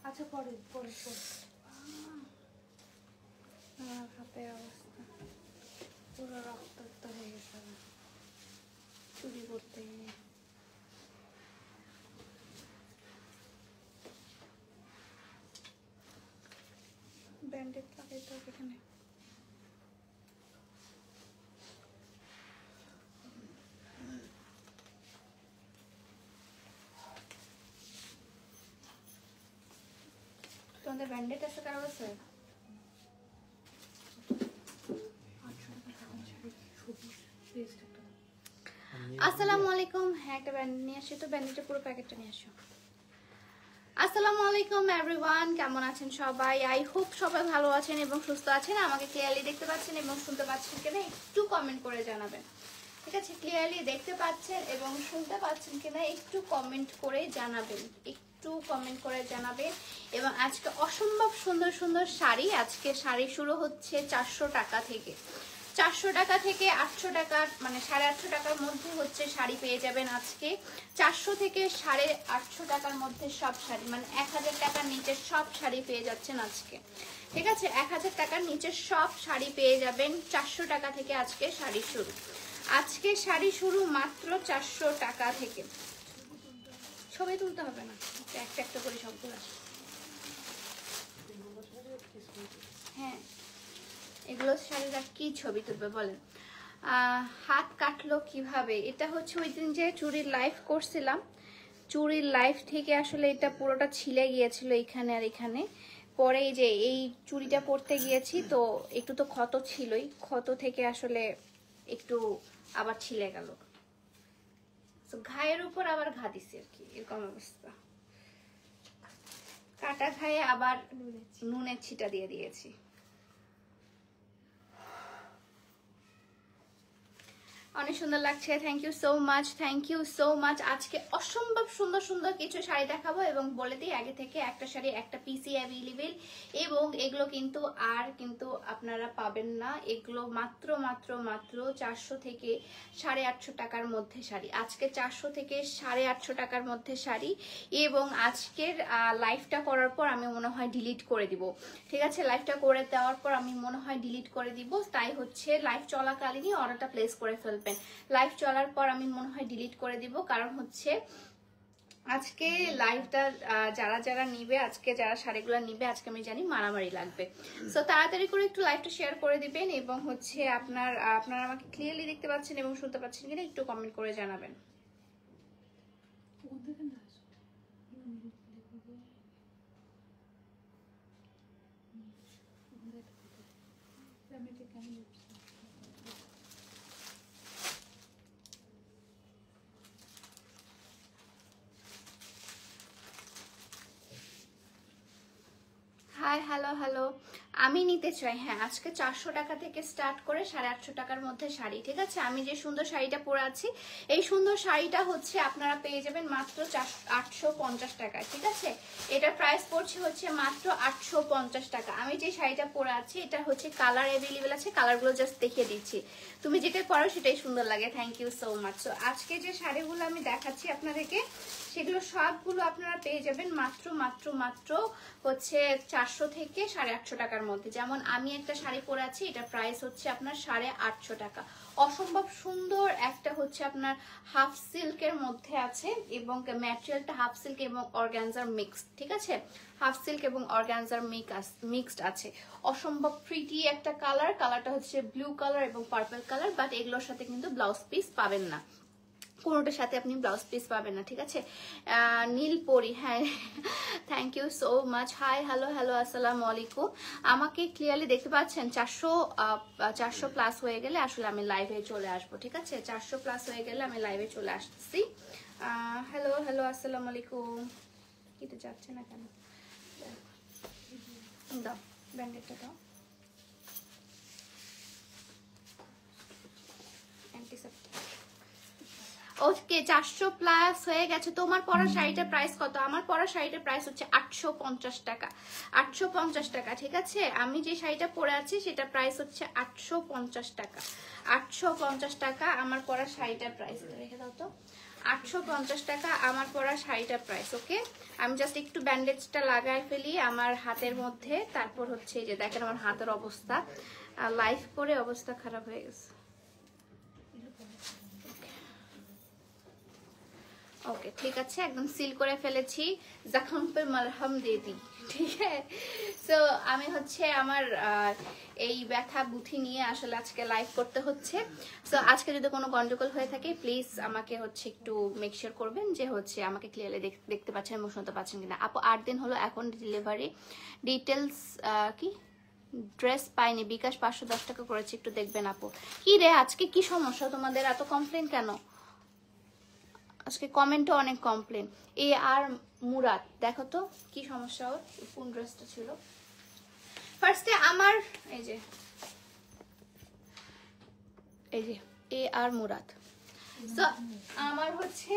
আচ্ছা পরে পরে আমার হাতের অবস্থা পুরো রক্তাক্ত হয়ে গেছে চুরি করতে গিয়ে। ব্যান্ডেজ লাগাইতে হবে এখানে। তোমাদের ব্যান্ডেজ আছে কারো আছে? আসসালামু আলাইকুম। হ্যাঁ একটা ব্যান্ড নিয়ে আসো তো, ব্যান্ডেজটা পুরো প্যাকেটটা নিয়ে আসো। আসসালামু আলাইকুম এভরিওয়ান, কেমন আছেন সবাই? আই হোপ সবাই ভালো আছেন এবং সুস্থ আছেন। আমাকে ক্লিয়ারলি দেখতে পাচ্ছেন এবং শুনতে পাচ্ছেন কিনা একটু কমেন্ট করে জানাবেন। ঠিক আছে, ক্লিয়ারলি দেখতে পাচ্ছেন এবং শুনতে পাচ্ছেন কিনা একটু কমেন্ট করে জানাবেন, একটু কমেন্ট করে জানাবেন। এবং আজকে অসম্ভব সুন্দর সুন্দর শাড়ি, আজকে শাড়ি শুরু হচ্ছে 400 টাকা থেকে। 400 টাকা থেকে 800 টাকা, মানে 850 টাকার মধ্যে হচ্ছে শাড়ি পেয়ে যাবেন আজকে। 400 থেকে 850 টাকার মধ্যে সব শাড়ি, মানে 1000 টাকার নিচের সব শাড়ি পেয়ে যাচ্ছেন আজকে। ঠিক আছে, 1000 টাকার নিচের সব শাড়ি পেয়ে যাবেন। 400 টাকা থেকে আজকে শাড়ি শুরু। আজকে শাড়ি শুরু মাত্র 400 টাকা থেকে। ছবি তুলতে হবে না, একটা একটা করে সবগুলো। হ্যাঁ এগুলো শাড়িরা কি ছবি তুলবে বলেন? হাত কাটলো কিভাবে? এটা হচ্ছে ওই দিন যে চুড়ির লাইভ করছিলাম, চুড়ির লাইভ থেকে আসলে এটা পুরোটা ছিলে গিয়েছিল এখানে আর এখানে। পরে এই যে এই চুড়িটা পরতে গিয়েছি তো একটু তো ক্ষত ছিলই, ক্ষত থেকে আসলে একটু আবার ছিলে গেল। ঘায়ের উপর আবার ঘা দিছি আর কি, এরকম অবস্থা। কাটা ঘায়ে আবার নুনের ছিটা দিয়ে দিয়েছি। অনেক সুন্দর লাগছে, thank you so much, thank you so much. আজকে অসম্ভব সুন্দর সুন্দর কিছু শাড়ি দেখাবো এবং বলে দিই আগে থেকে একটা শাড়ি একটা পিসি অ্যাভেলেবেল এবং এগুলো কিন্তু আর কিন্তু আপনারা পাবেন না। এগুলো মাত্র মাত্র মাত্র 400 থেকে 850 টাকার মধ্যে শাড়ি। আজকে 400 থেকে 850 টাকার মধ্যে শাড়ি এবং আজকের লাইভটা করার পর আমি মনে হয় ডিলিট করে দিব। ঠিক আছে, লাইভটা করে দেওয়ার পর আমি মনে হয় ডিলিট করে দিব, তাই হচ্ছে লাইভ চলাকালীনই অর্ডারটা প্লেস করে ফেলবেন। লাইভ চলার পর আমি মনে হয় ডিলিট করে দিব, কারণ হচ্ছে আজকে লাইভটা যারা যারা নিবে, আজকে যারা শাড়িগুলো নিবে আজকে আমি জানি মারামারি লাগবে। সো তাড়াতাড়ি করে একটু লাইভটা শেয়ার করে দিবেন এবং হচ্ছে আপনারা আমাকে ক্লিয়ারলি দেখতে পাচ্ছেন এবং শুনতে পাচ্ছেন কিনা একটু কমেন্ট করে জানাবেন। হাই হ্যালো হ্যালো, আমি নিতে চাই। হ্যাঁ আজকে 400 টাকা থেকে স্টার্ট করে 850 টাকার মধ্যে শাড়ি। ঠিক আছে, আমি যে সুন্দর শাড়িটা পরে আছি এই সুন্দর শাড়িটা হচ্ছে আপনারা পেয়ে যাবেন মাত্র 850 টাকায়। ঠিক আছে, এটার প্রাইস পড়ছে হচ্ছে মাত্র 850 টাকা। আমি যে শাড়িটা পরে আছি এটা হচ্ছে কালার অ্যাভেলেবেল আছে, কালারগুলো জাস্ট দেখিয়ে দিচ্ছি, তুমি যেটা পরো সেটাই সুন্দর লাগে। Thank you so much. So আজকে যে শাড়িগুলো আমি দেখাচ্ছি আপনাদেরকে সেগুলো সবগুলো আপনারা পেয়ে যাবেন মাত্র মাত্র মাত্র হচ্ছে 400 থেকে 850 টাকার মধ্যে। যেমন আমি একটা শাড়ি পরে আছি, এটা প্রাইস হচ্ছে আপনার 850 টাকা। অসম্ভব সুন্দর একটা হচ্ছে আপনার হাফ সিল্কের মধ্যে আছে এবং ম্যাটেরিয়ালটা হাফ সিল্ক এবং অর্গানজার মিক্সড। ঠিক আছে, হাফ সিল্ক এবং অর্গানজার মিক্সড আছে। অসম্ভব প্রিটি একটা কালার, কালারটা হচ্ছে ব্লু কালার এবং পার্পল কালার, বাট এগুলোর সাথে কিন্তু ব্লাউজ পিস পাবেন না, কোনোটার সাথে আপনি ব্লাউজ পিস পাবেন না। ঠিক আছে, নীলপরি, হ্যাঁ thank you so much. Hi hello hello আসসালামু আলাইকুম। আমাকে ক্লিয়ারলি দেখতে পাচ্ছেন? 400 প্লাস হয়ে গেলে আসলে আমি লাইভে চলে আসবো। ঠিক আছে, 400 প্লাস হয়ে গেলে আমি লাইভে চলে আসছি। হ্যালো হ্যালো আসসালামু আলাইকুম। এটা যাচ্ছে না কেন? দাও ব্যান্ডেডটা দাও, অ্যান্টিসেপ্টিক। ওকে 400 প্লাস হয়ে গেছে। তোমার পরা শাড়িটার প্রাইস কত? আমার পরা শাড়িটার প্রাইস হচ্ছে 850 টাকা। 850 টাকা, ঠিক আছে। আমি যে শাড়িটা পরে আছি সেটা প্রাইস হচ্ছে 850 টাকা। 850 টাকা আমার পরা শাড়িটার প্রাইস। রেখে দাও তো। 850 টাকা আমার পরা শাড়িটার প্রাইস। ওকে, আমি জাস্ট একটু ব্যান্ডেজটা লাগাই ফেলি আমার হাতের মধ্যে, তারপর হচ্ছে এই যে দেখেন আমার হাতের অবস্থা, লাইভ করে অবস্থা খারাপ হয়ে গেছে। ওকে ঠিক আছে, একদম সিল করে ফেলেছি, জখম পে মলহম দিয়ে দিই, ঠিক আছে। সো আমি হচ্ছে আমার এই ব্যথা বুথি নিয়ে আসলে আজকে লাইভ করতে হচ্ছে। সো আজকে যদি কোনো গন্ডগোল হয়ে থাকে প্লিজ আমাকে হচ্ছে একটু মেক শিওর করবেন যে হচ্ছে আমাকে ক্লিয়ারলি দেখতে পাচ্ছেন এবং শুনতে পাচ্ছেন কিনা। আপু 8 দিন হলো এখন ডেলিভারি ডিটেলস কি ড্রেস পাইনি, বিকাশ 510 টাকা করেছি, একটু দেখবেন আপু। কি রে আজকে কি সমস্যা তোমাদের, এত কমপ্লেন কেন? আজকে কমেন্টে অনেক কমপ্লেন। এ আর মুরাদ, দেখো তো কি সমস্যা ওর, কোন ড্রেসটা ছিল। ফার্স্টে আমার এই যে এ আর মুরাদ। সো আমার হচ্ছে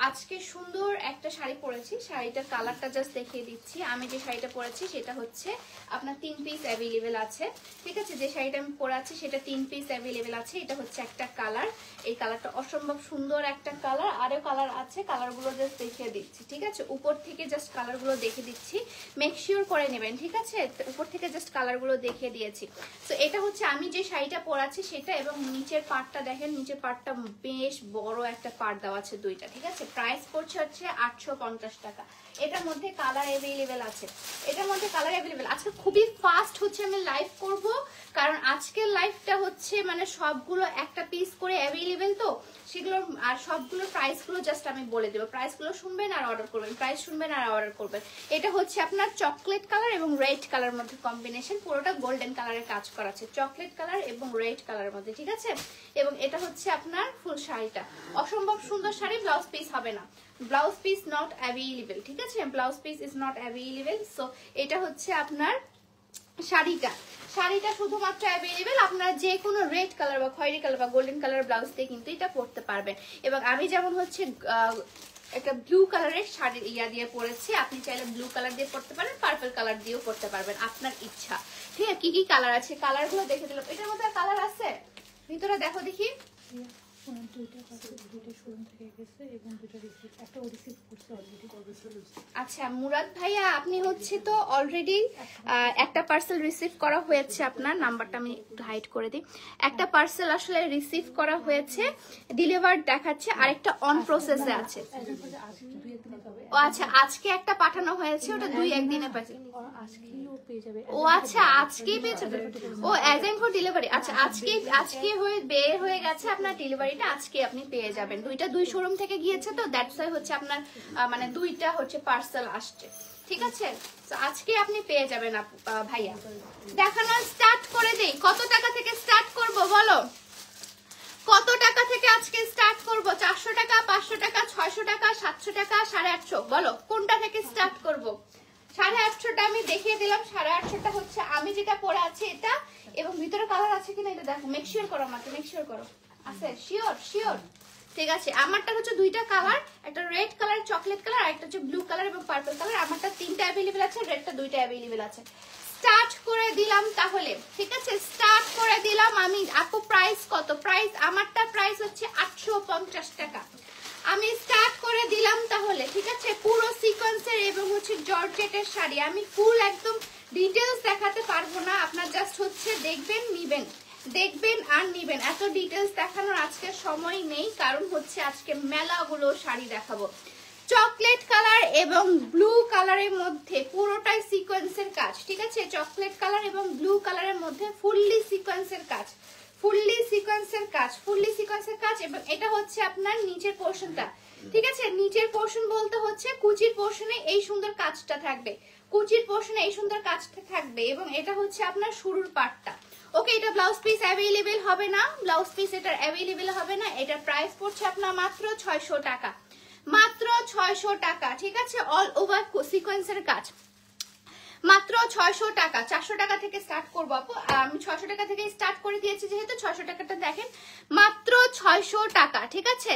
আজকে সুন্দর একটা শাড়ি পরেছি, শাড়িটার কালারটা জাস্ট দেখিয়ে দিচ্ছি। আমি যে শাড়িটা পরেছি সেটা হচ্ছে আপনার 3 পিস অ্যাভেলেবেল আছে, ঠিক আছে। যে শাড়িটা আমি পরে আছি সেটা 3 পিস অ্যাভেলেবেল আছে। এটা হচ্ছে একটা কালার, এই কালারটা অসম্ভব সুন্দর একটা কালার। আরও কালার আছে, কালারগুলো জাস্ট দেখিয়ে দিচ্ছি, ঠিক আছে। উপর থেকে জাস্ট কালারগুলো দেখে দিচ্ছি, মেক শিওর করে নেবেন, ঠিক আছে। উপর থেকে জাস্ট কালারগুলো দেখিয়ে দিয়েছি। তো এটা হচ্ছে আমি যে শাড়িটা পরাচ্ছি সেটা, এবং নিচের পার্টটা দেখেন, নিচের পার্টটা বেশ বড় একটা পার্ট দেওয়া আছে দুইটা, ঠিক আছে। প্রাইস পড়ছে হচ্ছে 850 টাকা। এটার মধ্যে কালার অ্যাভেলেবেল আছে, এটার মধ্যে কালার অ্যাভেলেবেল। আজকে খুবই ফাস্ট হচ্ছে আমি লাইভ করব, কারণ আজকের লাইভটা হচ্ছে মানে সবগুলো একটা পিস করে অ্যাভেলেবেল, তো সেগুলো আর সবগুলোর প্রাইসগুলো জাস্ট আমি বলে দেবো। প্রাইসগুলো শুনবেন আর অর্ডার করবেন, প্রাইস শুনবেন আর অর্ডার করবেন। এটা হচ্ছে আপনার চকলেট কালার এবং রেড কালার মধ্যে কম্বিনেশন, পুরোটা গোল্ডেন কালারের কাজ করা আছে, চকলেট কালার এবং রেড কালারের মধ্যে, ঠিক আছে। এবং এটা হচ্ছে আপনার ফুল শাড়িটা, অসম্ভব সুন্দর শাড়ি। ব্লাউজ পিস হবে না, ব্লাউজ পিস নট অ্যাভেলেবেল, ঠিক আছে। Blouse piece is not available. So এটা হচ্ছে আপনার শাড়িটা শুধুমাত্র অ্যাভেলেবেল। আপনারা যে কোনো রেড কালার বা খয়েরি কালার বা গোল্ডেন কালার ব্লাউজ দিয়ে কিন্তু এটা পরতে পারবেন। এবং আমি যেমন হচ্ছে একটা ব্লু কালারের শাড়ি দিয়ে পরেছি, আপনি চাইলে ব্লু কালার দিয়ে পরতে পারেন, পার্পল কালার দিয়েও পরতে পারবেন, আপনার ইচ্ছা, ঠিক আছে। কি কি কালার আছে কালারগুলো দেখে দিলাম। এটার মধ্যে কালার আছে ভিতরে, দেখো দেখি। আচ্ছা মুরাদ ভাইয়া, আপনি হচ্ছে তো অলরেডি একটা পার্সেল রিসিভ করা হয়েছে, আপনার নাম্বারটা আমি একটু হাইড করে দিই। একটা পার্সেল আসলে রিসিভ করা হয়েছে, ডেলিভার্ড দেখাচ্ছে, আরেকটা অন প্রসেসে আছে। ও আচ্ছা, আজকে একটা পাঠানো হয়েছে, ওটা 2-1 দিনে পাচ্ছে। ও আচ্ছা আজকেই পেয়ে যাবে। ও অ্যাজেন্ট ফর ডেলিভারি, আচ্ছা আজকে বের হয়ে গেছে আপনার ডেলিভারিটা, আজকে আপনি পেয়ে যাবেন। দুই শোরুম থেকে গিয়েছে, তো দ্যাটস ওয়াই হচ্ছে আপনার মানে দুইটা হচ্ছে পার্সেল আসছে, ঠিক আছে। তো আজকে আপনি পেয়ে যাবেন ভাইয়া। দেখানো স্টার্ট করে দেই। কত টাকা থেকে স্টার্ট করব বলো, কত টাকা থেকে আজকে স্টার্ট করব? 400 টাকা, 500 টাকা, 600 টাকা, 700 টাকা, 850, বলো কোনটা থেকে স্টার্ট করব? 850টা আমি দেখিয়ে দিলাম। 850টা হচ্ছে আমি যেটা পরে আছি এটা, এবং ভিতরে কালার আছে কিনা এটা দেখো, মেক শিওর করো আমাকে, মেক শিওর করো আছে, শিওর, ঠিক আছে। আমারটা হচ্ছে দুইটা কালার, একটা রেড কালার চকলেট কালার, আর একটা হচ্ছে ব্লু কালার এবং পার্পল কালার। আমারটা 3টা অ্যাভেলেবেল আছে, রেডটা 2টা অ্যাভেলেবেল আছে। স্টার্ট করে দিলাম তাহলে, ঠিক আছে, স্টার্ট করে দিলাম আমি। আপু প্রাইস কত? প্রাইস আমারটা প্রাইস হচ্ছে 850 টাকা। আমি স্টার্ট করে দিলাম তাহলে, ঠিক আছে। পুরো সিকোয়েন্সের এবং হচ্ছে জর্জেটের শাড়ি, আমি ফুল একদম ডিটেলস দেখাতে পারবো না, আপনার জাস্ট হচ্ছে দেখবেন আর নিবেন। এত ডিটেলস দেখানোর আজকে সময় নেই, কারণ হচ্ছে আজকে মেলাগুলো শাড়ি দেখাবো। চকলেট কালার এবং ব্লু কালারের মধ্যে পুরোটাই সিকোয়েন্সের কাজ, ঠিক আছে। চকলেট কালার এবং ব্লু কালারের মধ্যে ফুললি সিকোয়েন্সের কাজ, এবং এটা হচ্ছে আপনার নিচের পোর্শনটা, ঠিক আছে। নিচের পোর্শন বলতে হচ্ছে কুচির পোর্শনে এই সুন্দর কাজটা থাকবে, এবং এটা হচ্ছে আপনার শুরুর পার্টটা। ওকে, এটা ব্লাউজ পিস অ্যাভেলেবেল হবে না, এটার প্রাইস পড়ছে আপনার মাত্র 600 টাকা, মাত্র 600 টাকা, ঠিক আছে, অল ওভার সিকোয়েন্সের কাজ, মাত্র 600 টাকা। 400 টাকা থেকে স্টার্ট করবো আপু, আমি 600 টাকা থেকে স্টার্ট করে দিয়েছি যেহেতু 600 টাকাটা দেখেন, মাত্র 600 টাকা, ঠিক আছে,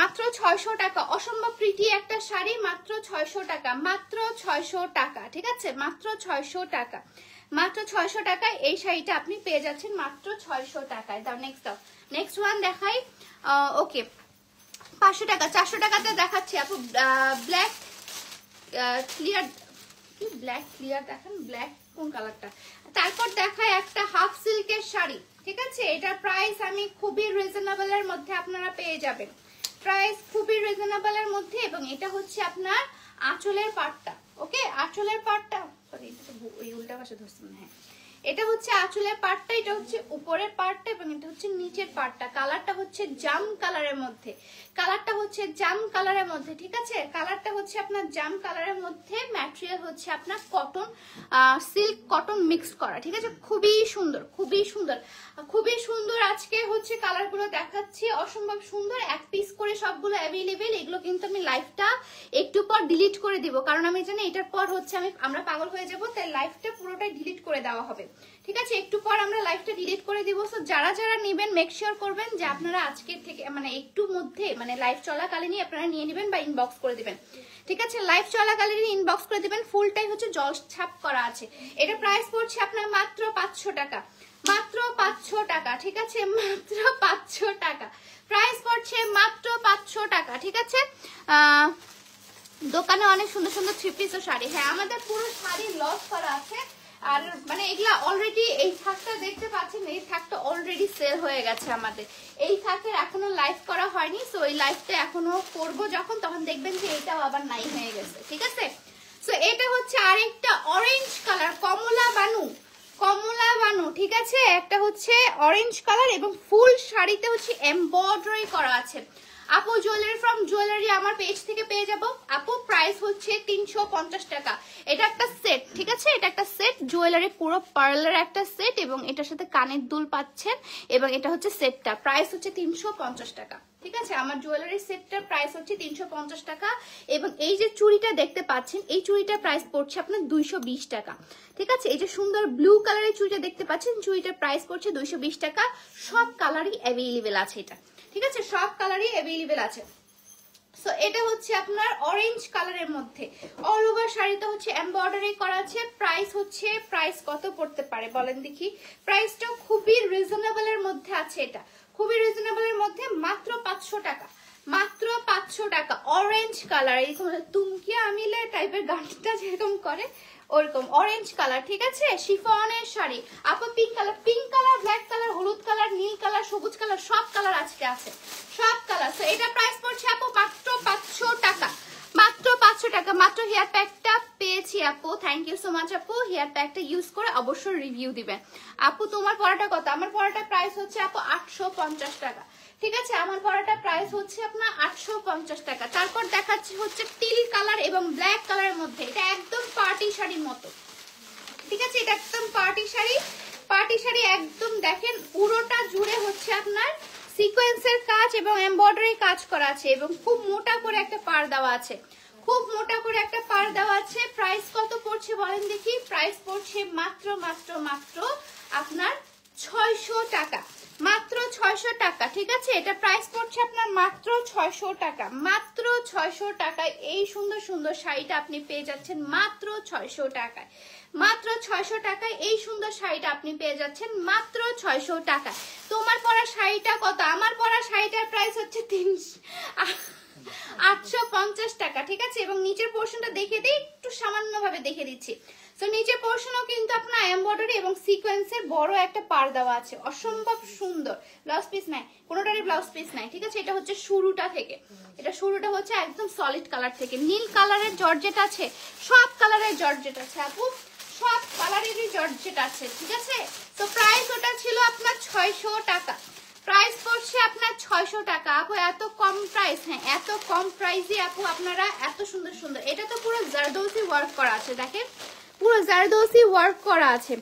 মাত্র 600 টাকা। অসম্ভব প্রিটি একটা শাড়ি, মাত্র 600 টাকা, মাত্র 600 টাকা, ঠিক আছে, মাত্র 600 টাকা, মাত্র 600 টাকায় এই শাড়িটা আপনি পেয়ে যাচ্ছেন মাত্র 600 টাকায়। দাও নেক্সট, দাও নেক্সট ওয়ান দেখাই। ওকে 500 টাকা, 400 টাকাতে দেখাচ্ছি আপু, ব্ল্যাক ক্লিয়ার, কি ব্ল্যাক ক্লিয়ার দেখেন, ব্ল্যাক কোন কালারটা। তারপর দেখায় একটা হাফ সিল্কের শাড়ি, ঠিক আছে, এটার প্রাইস আমি খুবই রিজনেবল এর মধ্যে আপনারা পেয়ে যাবেন, প্রাইস খুবই রিজনেবল এর মধ্যে, এবং এটা হচ্ছে আপনার আঁচলের পাটটা, ওকে, আঁচলের পাটটা, সরি এটা তো ওই উল্টা পাশে ধরছেন, হ্যাঁ এটা হচ্ছে আঁচলের পাটটা, এটা হচ্ছে উপরের পাটটা, এবং এটা হচ্ছে নিচের পাটটা। কালারটা হচ্ছে জাম কালারের মধ্যে, কালারটা হচ্ছে জাম কালারের মধ্যে, ঠিক আছে, কালারটা হচ্ছে আপনার জাম কালারের মধ্যে, ম্যাটেরিয়াল হচ্ছে আপনার কটন, সিল্ক কটন মিক্স করা, ঠিক আছে, খুবই সুন্দর, খুবই সুন্দর, খুবই সুন্দর। আজকে হচ্ছে কালারগুলো দেখাচ্ছি, অসম্ভব সুন্দর, এক পিস করে সবগুলো অ্যাভেলেবেল। এগুলো কিন্তু আমি লাইভটা একটু পর ডিলিট করে দিব, কারণ আমি জানি এটার পর হচ্ছে আমরা পাগল হয়ে যাব, তাই লাইভটা পুরোটাই ডিলিট করে দেওয়া হবে, ঠিক আছে, একটু পর আমরা লাইভটা ডিলিট করে দিব। সো যারা যারা নেবেন মেক শিওর করবেন যে আপনারা আজকের থেকে মানে একটু মধ্যে মানে লাইভ চলাকালীনই আপনারা নিয়ে নেবেন বা ইনবক্স করে দিবেন, ঠিক আছে, লাইভ চলাকালীনই ইনবক্স করে দিবেন। ফুলটাই হচ্ছে জল ছাপ করা আছে। এটা প্রাইস পড়ছে আপনার মাত্র 500 টাকা, মাত্র 500 টাকা, ঠিক আছে, মাত্র 500 টাকা, প্রাইস পড়ছে মাত্র 500 টাকা, ঠিক আছে। দোকানে অনেক সুন্দর সুন্দর থ্রি পিস ও শাড়ি, হ্যাঁ আমাদের পুরো শাড়ি লস করা আছে, আর মানে এগুলা অলরেডি এই থাকটা দেখতে পাচ্ছেন, এই থাকটা অলরেডি সেল হয়ে গেছে আমাদের, এই থাকের এখনো লাইভ করা হয়নি, সো এই লাইভটা এখনো করব যখন, তখন দেখবেন যে এটাও আবার নাই হয়ে গেছে, ঠিক আছে। সো এটা হচ্ছে আরেকটা অরেঞ্জ কালার, কমলা বানু, কমলা বানু, ঠিক আছে, একটা হচ্ছে অরেঞ্জ কালার, এবং ফুল শাড়িতে হচ্ছে এমব্রয়ডারি করা আছে। আপু জুয়েলারি ফ্রম জুয়েলারি আমার পেজ থেকে পেয়ে যাবো আপু, প্রাইস হচ্ছে 350 টাকা। এটা একটা সেট, ঠিক আছে, এটা একটা সেট জুয়েলারি, পুরো পার্লার একটা সেট, এবং এটার সাথে কানের দুল পাচ্ছেন, এবং এটা হচ্ছে সেটটা, প্রাইস হচ্ছে 350 টাকা, ঠিক আছে, আমার জুয়েলারি সেটটার প্রাইস হচ্ছে 350 টাকা। এবং এই যে চুড়িটা দেখতে পাচ্ছেন, এই চুড়িটার প্রাইস পড়ছে আপনার 220 টাকা, ঠিক আছে, এই যে সুন্দর ব্লু কালারের চুড়িটা দেখতে পাচ্ছেন, চুড়িটার প্রাইস পড়ছে 220 টাকা। সব কালারই অ্যাভেলেবেল আছে এটা, ঠিক আছে, সব কালারই অ্যাভেলেবেল আছে। সো এটা হচ্ছে আপনার অরেঞ্জ কালারের মধ্যে, অল ওভার শাড়িতে হচ্ছে এমব্রয়ডারি করা আছে। প্রাইস হচ্ছে, প্রাইস কত পড়তে পারে বলেন দেখি, প্রাইসটা খুবই রিজনেবল এর মধ্যে আছে, এটা খুবই রিজনেবল এর মধ্যে, মাত্র 500 টাকা, মাত্র 500 টাকা। অরেঞ্জ কালার, এরকম তুমকিয়া আমিলে টাইপের গানটা যেরকম করে ওরকম অরেঞ্জ কালার, ঠিক আছে, শিফনের শাড়ি। আপু pink colour, pink colour, black colour, হলুদ কালার, নীল কালার, সবুজ কালার, সব কালার আজকে আছে, সব কালার। তো এটা প্রাইস পড়ছে আপু মাত্র 500 টাকা, মাত্র 500 টাকা। মাত্র হেয়ার প্যাকটা পেয়েছি আপু, থ্যাংক ইউ সো মাচ আপু। হেয়ার প্যাকটা ইউজ করে অবশ্যই রিভিউ দিবেন আপু। তোমার পড়াটা কত? আমার পড়াটা প্রাইস হচ্ছে আপু 850 টাকা, ঠিক আছে, আমার পড়াটা প্রাইস হচ্ছে আপনার 850 টাকা। তারপর দেখাচ্ছি হচ্ছে টিল কালার এবং ব্ল্যাক কালারের মধ্যে, এটা একদম পার্টি শাড়ির মতো, ঠিক আছে, এটা একদম পার্টি শাড়ি, পার্টি শাড়ি একদম দেখেন পুরোটা জুড়ে হচ্ছে আপনার সিকোয়েন্সের কাজ এবং এমব্রয়ডারি কাজ করা আছে, এবং খুব মোটা করে একটা পাড় দেওয়া আছে, খুব মোটা করে একটা পাড় দেওয়া আছে। প্রাইস কত পড়ছে বলেন দেখি, প্রাইস পড়ছে মাত্র মাত্র মাত্র আপনার 600 টাকা, মাত্র 600 টাকা, ঠিক আছে, এটা প্রাইস পড়ছে আপনার মাত্র 600 টাকা, মাত্র 600 টাকায় এই সুন্দর সুন্দর শাড়িটা আপনি পেয়ে যাচ্ছেন মাত্র 600 টাকায়, মাত্র 600 টাকায় এই সুন্দর শাড়িটা আপনি পেয়ে যাচ্ছেন মাত্র 600 টাকায়। তোমার পরা শাড়িটা কত? আমার পরা শাড়িটার প্রাইস হচ্ছে 850 টাকা, ঠিক আছে, এবং নিচের পোর্শনটা দেখে দিই, একটু সামান্য ভাবে দেখে দিচ্ছি। তো নিচের পোর্শনও কিন্তু আপনার এমব্রয়ডারি এবং সিকোয়েন্সের বড় একটা পাড় দেওয়া আছে, অসম্ভব সুন্দর। ব্লাউজ পিস নাই, কোনোটারই ব্লাউজ পিস নাই, ঠিক আছে, এটা হচ্ছে শুরুটা থেকে, এটা শুরুটা হচ্ছে একদম সলিড কালার থেকে। নীল কালারের জর্জেট আছে, সব কালারের জর্জেট আছে আপু, সব কালারেরই জর্জেট আছে, ঠিক আছে। তো প্রাইস ওটা ছিল আপনার 600 টাকা, প্রাইস পড়ছে আপনার 600 টাকা আপু, এত কম প্রাইস, হ্যাঁ এত কম প্রাইসে আপু আপনারা এত সুন্দর সুন্দর। এটা তো পুরো জারদৌসি ওয়ার্ক করা আছে, দেখেন পুরো জারদৌসি ওয়ার্ক করা আছে,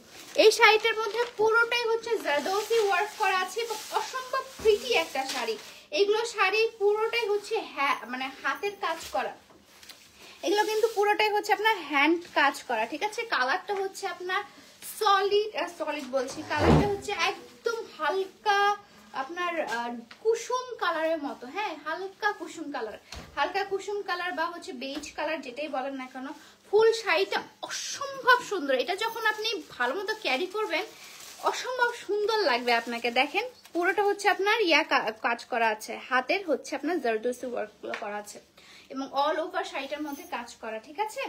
এই শাড়িটার মধ্যে পুরোটাই হচ্ছে জারদৌসি ওয়ার্ক করা আছে, অসম্ভব প্রিটি একটা শাড়ি। এগুলো শাড়ি পুরোটাই হচ্ছে হ্যাঁ মানে হাতের কাজ করা, এগুলো কিন্তু পুরোটাই হচ্ছে আপনার হ্যান্ড কাজ করা, ঠিক আছে। কালারটা হচ্ছে আপনার সলিড বলছি, কালারটা হচ্ছে একদম হালকা আপনার কুসুম কালারের মতো, হ্যাঁ হালকা কুসুম কালার বা হচ্ছে বেজ কালার, যেটাই বলেন না কেন। ফুল শাড়িটা অসম্ভব সুন্দর, এটা যখন আপনি ভালো মতো ক্যারি করবেন অসম্ভব সুন্দর লাগবে আপনাকে। দেখেন পুরোটা হচ্ছে আপনার কাজ করা আছে, হাতের হচ্ছে আপনার জারদোসি ওয়ার্কগুলো করা আছে এবং অল ওভার শাড়িটার মধ্যে কাজ করা, ঠিক আছে।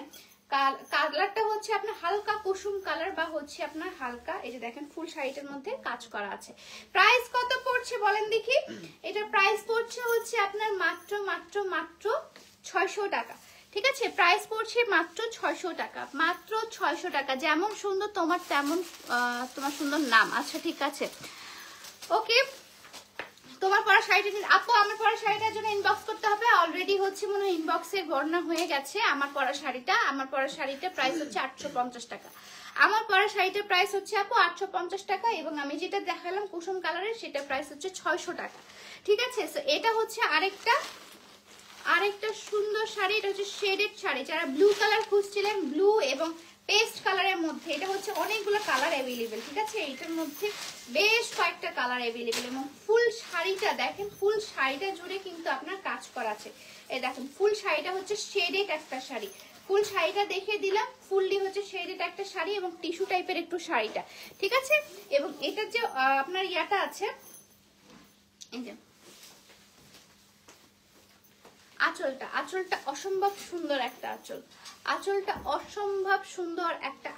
কালারটা হচ্ছে আপনার হালকা কুসুম কালার বা হচ্ছে আপনার হালকা, এই যে দেখেন ফুল শাড়িটার মধ্যে কাজ করা আছে। প্রাইস কত পড়ছে বলেন দেখি? এটার প্রাইস পড়ছে হচ্ছে আপনার মাত্র 600 টাকা, ঠিক আছে। প্রাইস পড়ছে মাত্র 600 টাকা, মাত্র 600 টাকা। যেমন সুন্দর তোমার তেমন তোমার সুন্দর নাম, আচ্ছা ঠিক আছে ওকে। তোমার পরা শাড়িটা আপু, আমার পরা শাড়িটার জন্য ইনবক্স করতে হবে। অলরেডি হচ্ছে মনে হয় ইনবক্সের বর্ণনা হয়ে গেছে। আমার পরা শাড়িটা প্রাইস হচ্ছে 850 টাকা। আমার পরা শাড়িটার প্রাইস হচ্ছে আপু 850 টাকা, এবং আমি যেটা দেখালাম কুসুম কালারের সেটা প্রাইস হচ্ছে 600 টাকা, ঠিক আছে। সো এটা হচ্ছে আরেকটা সুন্দর শাড়ি, এটা হচ্ছে শেডেড শাড়ি। যারা ব্লু কালার খুঁজছিলেন, ব্লু এবং পেস্ট কালারের মধ্যে, এটা হচ্ছে অনেকগুলো কালার অ্যাভেলেবেল, ঠিক আছে। এটার মধ্যে বেশ কয়েকটা কালার অ্যাভেলেবেল, এবং ফুল শাড়িটা দেখেন, ফুল শাড়িটা জুড়ে কিন্তু আপনার কাজ করা আছে। এই দেখেন ফুল শাড়িটা হচ্ছে শেডেড একটা শাড়ি, ফুল শাড়িটা দেখিয়ে দিলাম, ফুললি হচ্ছে শেডেড একটা শাড়ি এবং টিস্যু টাইপের একটু শাড়িটা, ঠিক আছে। এবং এটার যে আপনার ইয়াটা আছে, এই যে আঁচলটা অসম্ভব সুন্দর একটা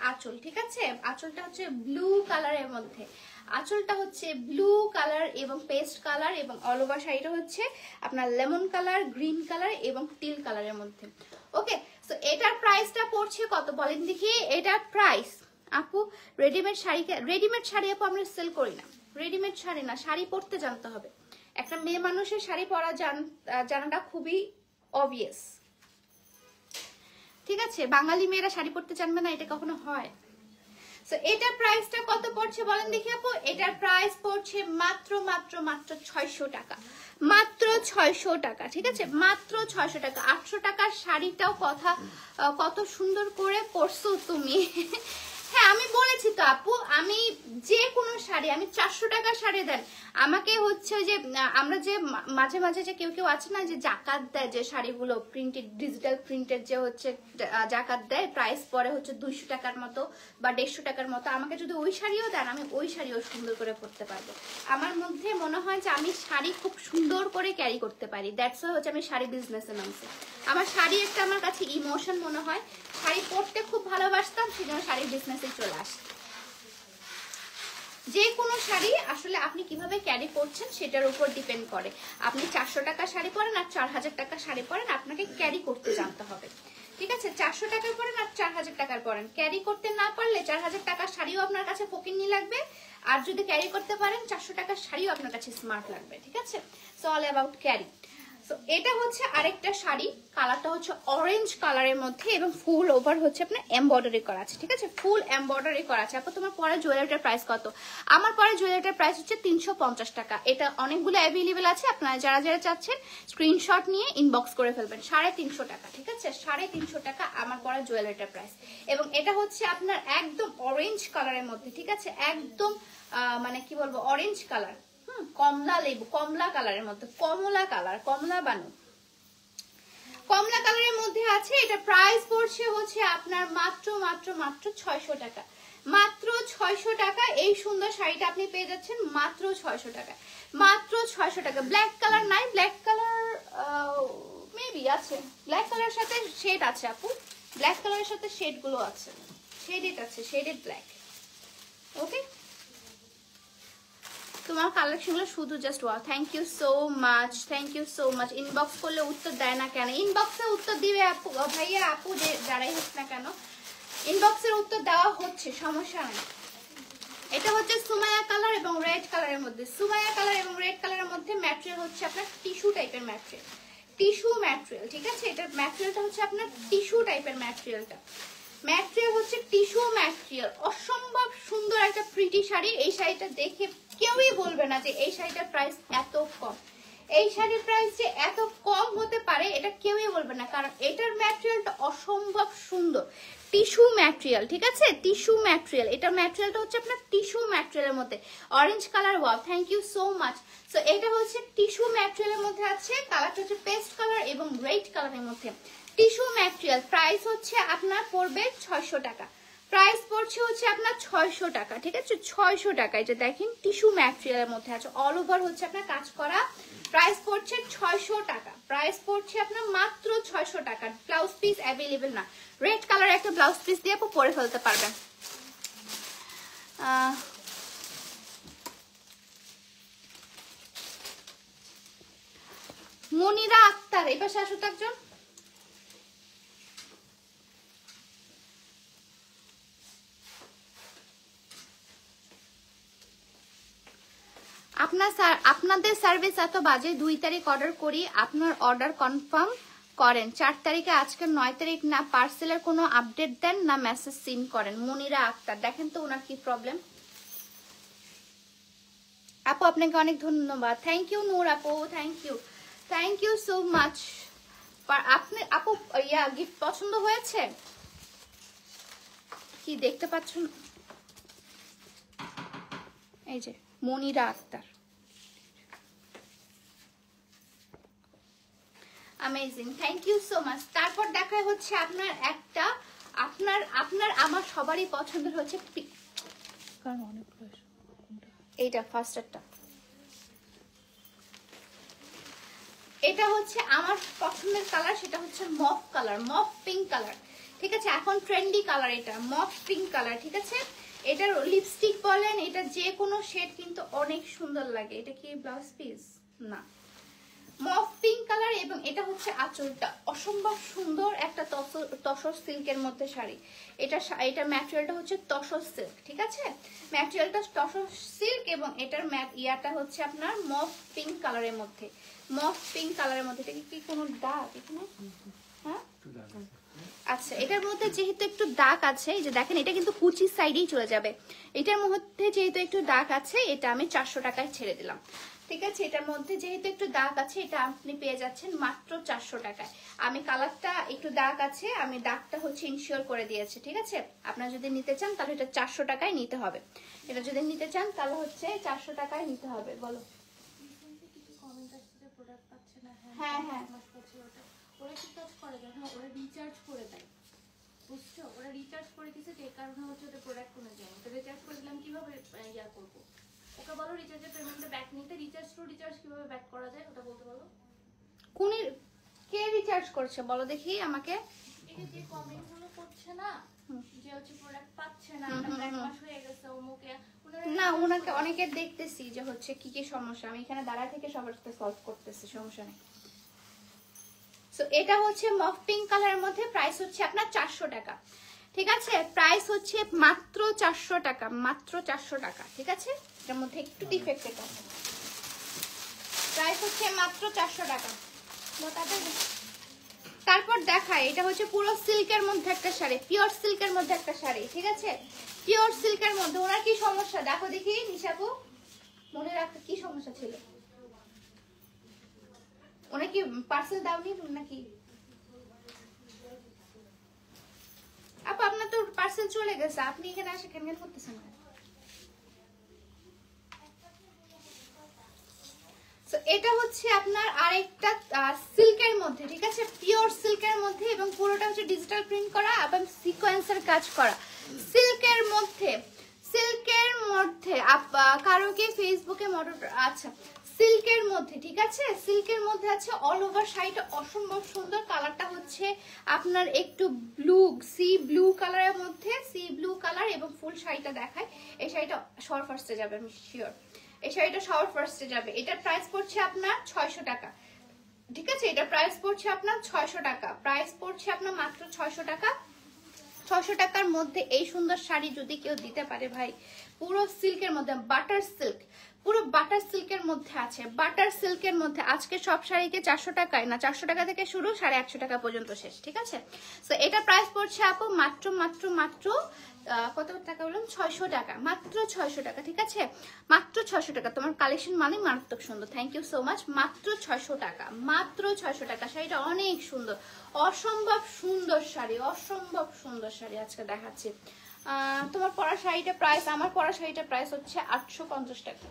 আঁচল, ঠিক আছে। আঁচলটা হচ্ছে ব্লু কালারের মধ্যে, আঁচলটা হচ্ছে ব্লু কালার এবং পেস্ট কালার, এবং অল ওভার শাড়িটা হচ্ছে আপনার লেমন কালার, গ্রিন কালার এবং টিল কালারের মধ্যে। ওকে, সো এটার প্রাইসটা পড়ছে কত বলেন দেখি? এটার প্রাইস আপু, রেডিমেড শাড়ি আপু আমরা সেল করি না, রেডিমেড শাড়ি না, শাড়ি পরতে জানতে হবে। একটা মেয়ে মানুষের শাড়ি পরা জানাটা খুবই অবভিয়াস, ঠিক আছে। বাঙালি মেয়েরা শাড়ি পরতে জানবে না, এটা কখনো হয়? সো এটার প্রাইসটা কত পড়ছে বলেন দেখি আপু? এটার প্রাইস পড়ছে মাত্র 600 টাকা, মাত্র 600 টাকা, ঠিক আছে, মাত্র 600 টাকা। 800 টাকার শাড়িটাও কত সুন্দর করে পরছো তুমি। হ্যাঁ আমি বলেছি তো আপু, আমি যে কোনো শাড়ি, আমি 400 টাকার শাড়ি দেন আমাকে হচ্ছে যে আমরা যে মাঝে মাঝে যে কেউ আছে না যে জাকাত দেয়, যে শাড়িগুলো প্রিন্টেড, ডিজিটাল প্রিন্টেড যে হচ্ছে জাকাত দেয়, প্রাইস পরে হচ্ছে 200 টাকার মতো বা 150 টাকার মতো, আমাকে যদি ওই শাড়িও দেন আমি ওই শাড়িও সুন্দর করে পরতে পারবো। আমার মধ্যে মনে হয় যে আমি শাড়ি খুব সুন্দর করে ক্যারি করতে পারি, দ্যাটস ওয়াই হচ্ছে আমি শাড়ি বিজনেসে নামছি। আমার শাড়ি একটা আমার কাছে ইমোশন মনে হয়, শাড়ি পরতে খুব ভালোবাসতাম, সেজন্য শাড়ির বিজনেসে চলে আসি। যে কোনো শাড়ি আসলে আপনি কিভাবে ক্যারি করছেন সেটার উপর ডিপেন্ড করে। আপনি 400 টাকা শাড়ি পরেন আর 4000 টাকা শাড়ি পরেন, আপনাকে ক্যারি করতে জানতে হবে, ঠিক আছে। 400 টাকার পরেন আর 4000 টাকার পরেন, ক্যারি করতে না পারলে 4000 টাকার শাড়িও আপনার কাছে ফকিন্নি লাগবে, আর যদি ক্যারি করতে পারেন 400 টাকার শাড়িও আপনার কাছে স্মার্ট লাগবে, ঠিক আছে। So all about carry. So এটা হচ্ছে আরেকটা শাড়ি, কালারটা হচ্ছে অরেঞ্জ কালারের মধ্যে এবং ফুল ওভার হচ্ছে আপনার এমব্রয়ডারি করা আছে, ঠিক আছে, ফুল এমব্রয়ডারি করা আছে। আপু তোমার পরে জুয়েলারিটার প্রাইস কত? আমার পরে জুয়েলারিটার প্রাইস হচ্ছে 350 টাকা। এটা অনেকগুলো অ্যাভেলেবেল আছে, আপনারা যারা যারা চাচ্ছেন স্ক্রিনশট নিয়ে ইনবক্স করে ফেলবেন। 350 টাকা, ঠিক আছে, 350 টাকা আমার পরে জুয়েলারিটার প্রাইস। এবং এটা হচ্ছে আপনার একদম অরেঞ্জ কালারের মধ্যে, ঠিক আছে, একদম মানে কি বলবো অরেঞ্জ কালার, কমলা লেবু, কমলা কালারের মধ্যে, কমলা কালার, কমলা বানু, কমলা কালারের মধ্যে আছে। এটা প্রাইস পড়ছে হচ্ছে আপনার মাত্র 600 টাকা, মাত্র 600 টাকা। এই সুন্দর শাড়িটা আপনি পেয়ে যাচ্ছেন মাত্র 600 টাকা, মাত্র 600 টাকা। ব্ল্যাক কালার নাই, ব্ল্যাক কালার মেবি আছে, ব্ল্যাক কালারের সাথে শেড আছে আপু, ব্ল্যাক কালারের সাথে শেড গুলো আছে, শেডেড আছে, শেডেড ব্ল্যাক। ওকে, তোমার কালেকশনগুলো শুধু just wow, thank you so much, thank you so much. Inbox করলে উত্তর দেয় না কেন? ইনবক্সে উত্তর দিবে আপু, ভাইয়া আপু যে যারাই হোক না কেন, ইনবক্সের উত্তর দেওয়া হচ্ছে, সমস্যা নেই। এটা হচ্ছে সুমায়া কালার এবং রেড কালারের মধ্যে, সুমায়া কালার এবং রেড কালারের মধ্যে ম্যাটেরিয়াল হচ্ছে আপনার টিস্যু টাইপের ম্যাটেরিয়াল, টিস্যু ম্যাটেরিয়াল, ঠিক আছে। এটার ম্যাটেরিয়ালটা হচ্ছে আপনার টিস্যু টাইপের ম্যাটেরিয়ালটা, ম্যাটেরিয়াল হচ্ছে টিস্যু ম্যাটেরিয়াল। অসম্ভব সুন্দর একটা প্রিটি শাড়ি। এই শাড়িটা দেখে কেউই বলবে না যে এই শাড়িটার প্রাইস এত কম, এই শাড়ির প্রাইস যে এত কম হতে পারে এটা কেউই বলবে না, কারণ এটার ম্যাটেরিয়ালটা অসম্ভব সুন্দর, টিস্যু ম্যাটেরিয়াল, ঠিক আছে, টিস্যু ম্যাটেরিয়াল। এটার ম্যাটেরিয়ালটা হচ্ছে আপনার টিস্যু ম্যাটেরিয়ালের মধ্যে, orange colour, wow, thank you so much. So এটা হচ্ছে টিস্যু ম্যাটেরিয়ালের মধ্যে আছে, কালারটা হচ্ছে পেস্ট কালার এবং রেড কালারের মধ্যে, টিস্যু ম্যাটেরিয়াল। প্রাইস হচ্ছে আপনার পড়বে 600 টাকা, প্রাইস পড়ছে হচ্ছে আপনার 600 টাকা, ঠিক আছে, 600 টাকা। এটা দেখেন টিস্যু ম্যাটেরিয়ালের মধ্যে আছে, অল ওভার হচ্ছে আপনার কাজ করা। প্রাইস পড়ছে 600 টাকা, প্রাইস পড়ছে আপনার মাত্র 600 টাকা। ব্লাউজ পিস অ্যাভেলেবেল না, রেড কালার একটা ব্লাউজ পিস দিয়ে আপু পরে ফেলতে পারবেন। মনিরা আক্তার, এবার শাশুত একজন। আপনাদের সার্ভিস এত বাজে, 2 তারিখ অর্ডার করি, আপনার অর্ডার কনফার্ম করেন 4 তারিখে, আজকে 9 তারিখ, না পার্সেলের কোনো আপডেট দেন না মেসেজ সিন করেন। মনিরা আক্তার, দেখেন তো ওনার কি প্রবলেম। আপু আপনাকে অনেক ধন্যবাদ, থ্যাংক ইউ নূর আপু, থ্যাংক ইউ সো মাচ। আপনি আপু গিফট পছন্দ হয়েছে কি দেখতে পাচ্ছেন, এই যে Monira Akter, amazing, thank you so much. তারপর দেখা হচ্ছে আপনার একটা, আপনার আমার সবারই পছন্দের হচ্ছে এইটা ফার্স্টারটা, এটা হচ্ছে আমার পছন্দের কালার, সেটা হচ্ছে মফ কালার, মফ পিঙ্ক কালার, ঠিক আছে, এখন ট্রেন্ডি কালার এটা মফ পিঙ্ক কালার, ঠিক আছে। এটার লিপস্টিক বলেন, এটা যে কোনো শেড কিন্তু অনেক সুন্দর লাগে। এটা কি ব্লাউজ পিস না, মফ পিঙ্ক কালার, এবং এটা হচ্ছে আঁচলটা, অসম্ভব সুন্দর একটা তসর সিল্কের মধ্যে শাড়ি। এটা ম্যাটেরিয়ালটা হচ্ছে তসর সিল্ক, ঠিক আছে, ম্যাটেরিয়ালটা তসর সিল্ক, এবং এটার ইয়াটা হচ্ছে আপনার মফ পিঙ্ক কালারের মধ্যে, মফ পিঙ্ক কালারের মধ্যে। এটা কি কোনো দাগ এখানে? হ্যাঁ আচ্ছা, এটার মধ্যে যেহেতু একটু দাগ আছে, এই যে দেখেন, এটা কিন্তু কুচি সাইডেই চলে যাবে। এটার মধ্যে যেহেতু একটু দাগ আছে, এটা আমি 400 টাকায় ছেড়ে দিলাম, ঠিক আছে। এটার মধ্যে যেহেতু একটু দাগ আছে, এটা আপনি পেয়ে যাচ্ছেন মাত্র 400 টাকায়। আমি কালারটা একটু দাগ আছে, আমি দাগটা হচ্ছে ইনশিওর করে দিয়েছি, ঠিক আছে। আপনারা যদি নিতে চান তাহলে এটা 400 টাকায় নিতে হবে, এটা যদি নিতে চান তাহলে হচ্ছে 400 টাকায় নিতে হবে। বলো। হ্যাঁ হ্যাঁ, ওরা কি কাজ করে জানো, ওরা রিচার্জ করে দেয়, বুঝছো, ওরা রিচার্জ করে দিছে, যে কারণে হচ্ছে ওদের প্রোডাক্ট কোনো যায় না। তো রিচার্জ করে দিলাম, কিভাবে ইয়া করবো, ওকে বলো রিচার্জের পেমেন্টটা ব্যাক নিতে। রিচার্জ টু রিচার্জ কিভাবে ব্যাক করা যায় ওটা বলতে বলো। কোন কে রিচার্জ করছে বলো দেখি আমাকে। এই যে কমেন্ট গুলো করছে না, যে হচ্ছে প্রোডাক্ট পাচ্ছে না, এক মাস হয়ে গেছে অমুকে, না ওনাকে অনেকে দেখতেছি যে হচ্ছে কি কি সমস্যা, আমি এখানে দাঁড়া থেকে সবার সাথে সলভ করতেছি, সমস্যা নেই। সো এটা হচ্ছে মফ পিঙ্ক কালারের মধ্যে, প্রাইস হচ্ছে আপনার 400 টাকা, ঠিক আছে, প্রাইস হচ্ছে মাত্র 400 টাকা, মাত্র 400 টাকা, ঠিক আছে। এটার মধ্যে একটু ডিফেক্টেড আছে, প্রাইস হচ্ছে মাত্র 400 টাকা। তারপর দেখায়, এটা হচ্ছে পুরো সিল্কের মধ্যে একটা শাড়ি, পিওর সিল্কের মধ্যে একটা শাড়ি, ঠিক আছে, পিওর সিল্কের মধ্যে। ওনার কি সমস্যা দেখো দেখি নিশাপু, মনে রাখো কি সমস্যা ছিল, ওনার কি পার্সেল দাওনি নাকি আপু? আপনার তো পার্সেল চলে গেছে, আপনি এখানে আসে কেন করতেছেন? এটা হচ্ছে আপনার আরেকটা সিল্কের মধ্যে, ঠিক আছে, পিওর সিল্কের মধ্যে, এবং পুরোটা হচ্ছে ডিজিটাল প্রিন্ট করা এবং সিকোয়েন্সের কাজ করা সিল্কের মধ্যে। সিল্কের মধ্যে কারো কি ফেসবুকে মডেল, আচ্ছা সিল্কের মধ্যে, ঠিক আছে, সিল্কের মধ্যে আছে, অল ওভার শাড়িটা অসম্ভব সুন্দর। কালারটা হচ্ছে আপনার একটু ব্লু, সি ব্লু কালারের মধ্যে, সি ব্লু কালার, এবং ফুল শাড়িটা দেখায়। এই শাড়িটা শর্ট ফার্স্টে যাবে, আমি শিওর এই শাড়িটা শর্ট ফার্স্টে যাবে। এটার প্রাইস পড়ছে আপনার 600 টাকা, ঠিক আছে, এটা প্রাইস পড়ছে আপনার 600 টাকা, প্রাইস পড়ছে আপনার মাত্র 600 টাকা। 600 টাকার মধ্যে এই সুন্দর শাড়ি যদি কেউ দিতে পারে ভাই, পুরো সিল্কের মধ্যে, বাটার সিল্ক, পুরো বাটার সিল্কের মধ্যে আছে, বাটার সিল্কের মধ্যে। আজকে সব শাড়িকে 400 টাকায় না, 400 টাকা থেকে শুরু, 850 টাকা পর্যন্ত শেষ, ঠিক আছে? তো এটা প্রাইস পড়ছে আপু মাত্র মাত্র মাত্র কত টাকা বললাম, 600 টাকা, মাত্র 600 টাকা, ঠিক আছে? মাত্র 600 টাকা। তোমার কালেকশন মানে মারাত্মক সুন্দর, থ্যাংক ইউ সো মাচ। মাত্র 600 টাকা, মাত্র 600 টাকা। শাড়িটা অনেক সুন্দর, অসম্ভব সুন্দর শাড়ি, অসম্ভব সুন্দর শাড়ি আজকে দেখাচ্ছি। তোমার পরা শাড়িটা প্রাইস, আমার পরা শাড়িটা প্রাইস হচ্ছে 850 টাকা,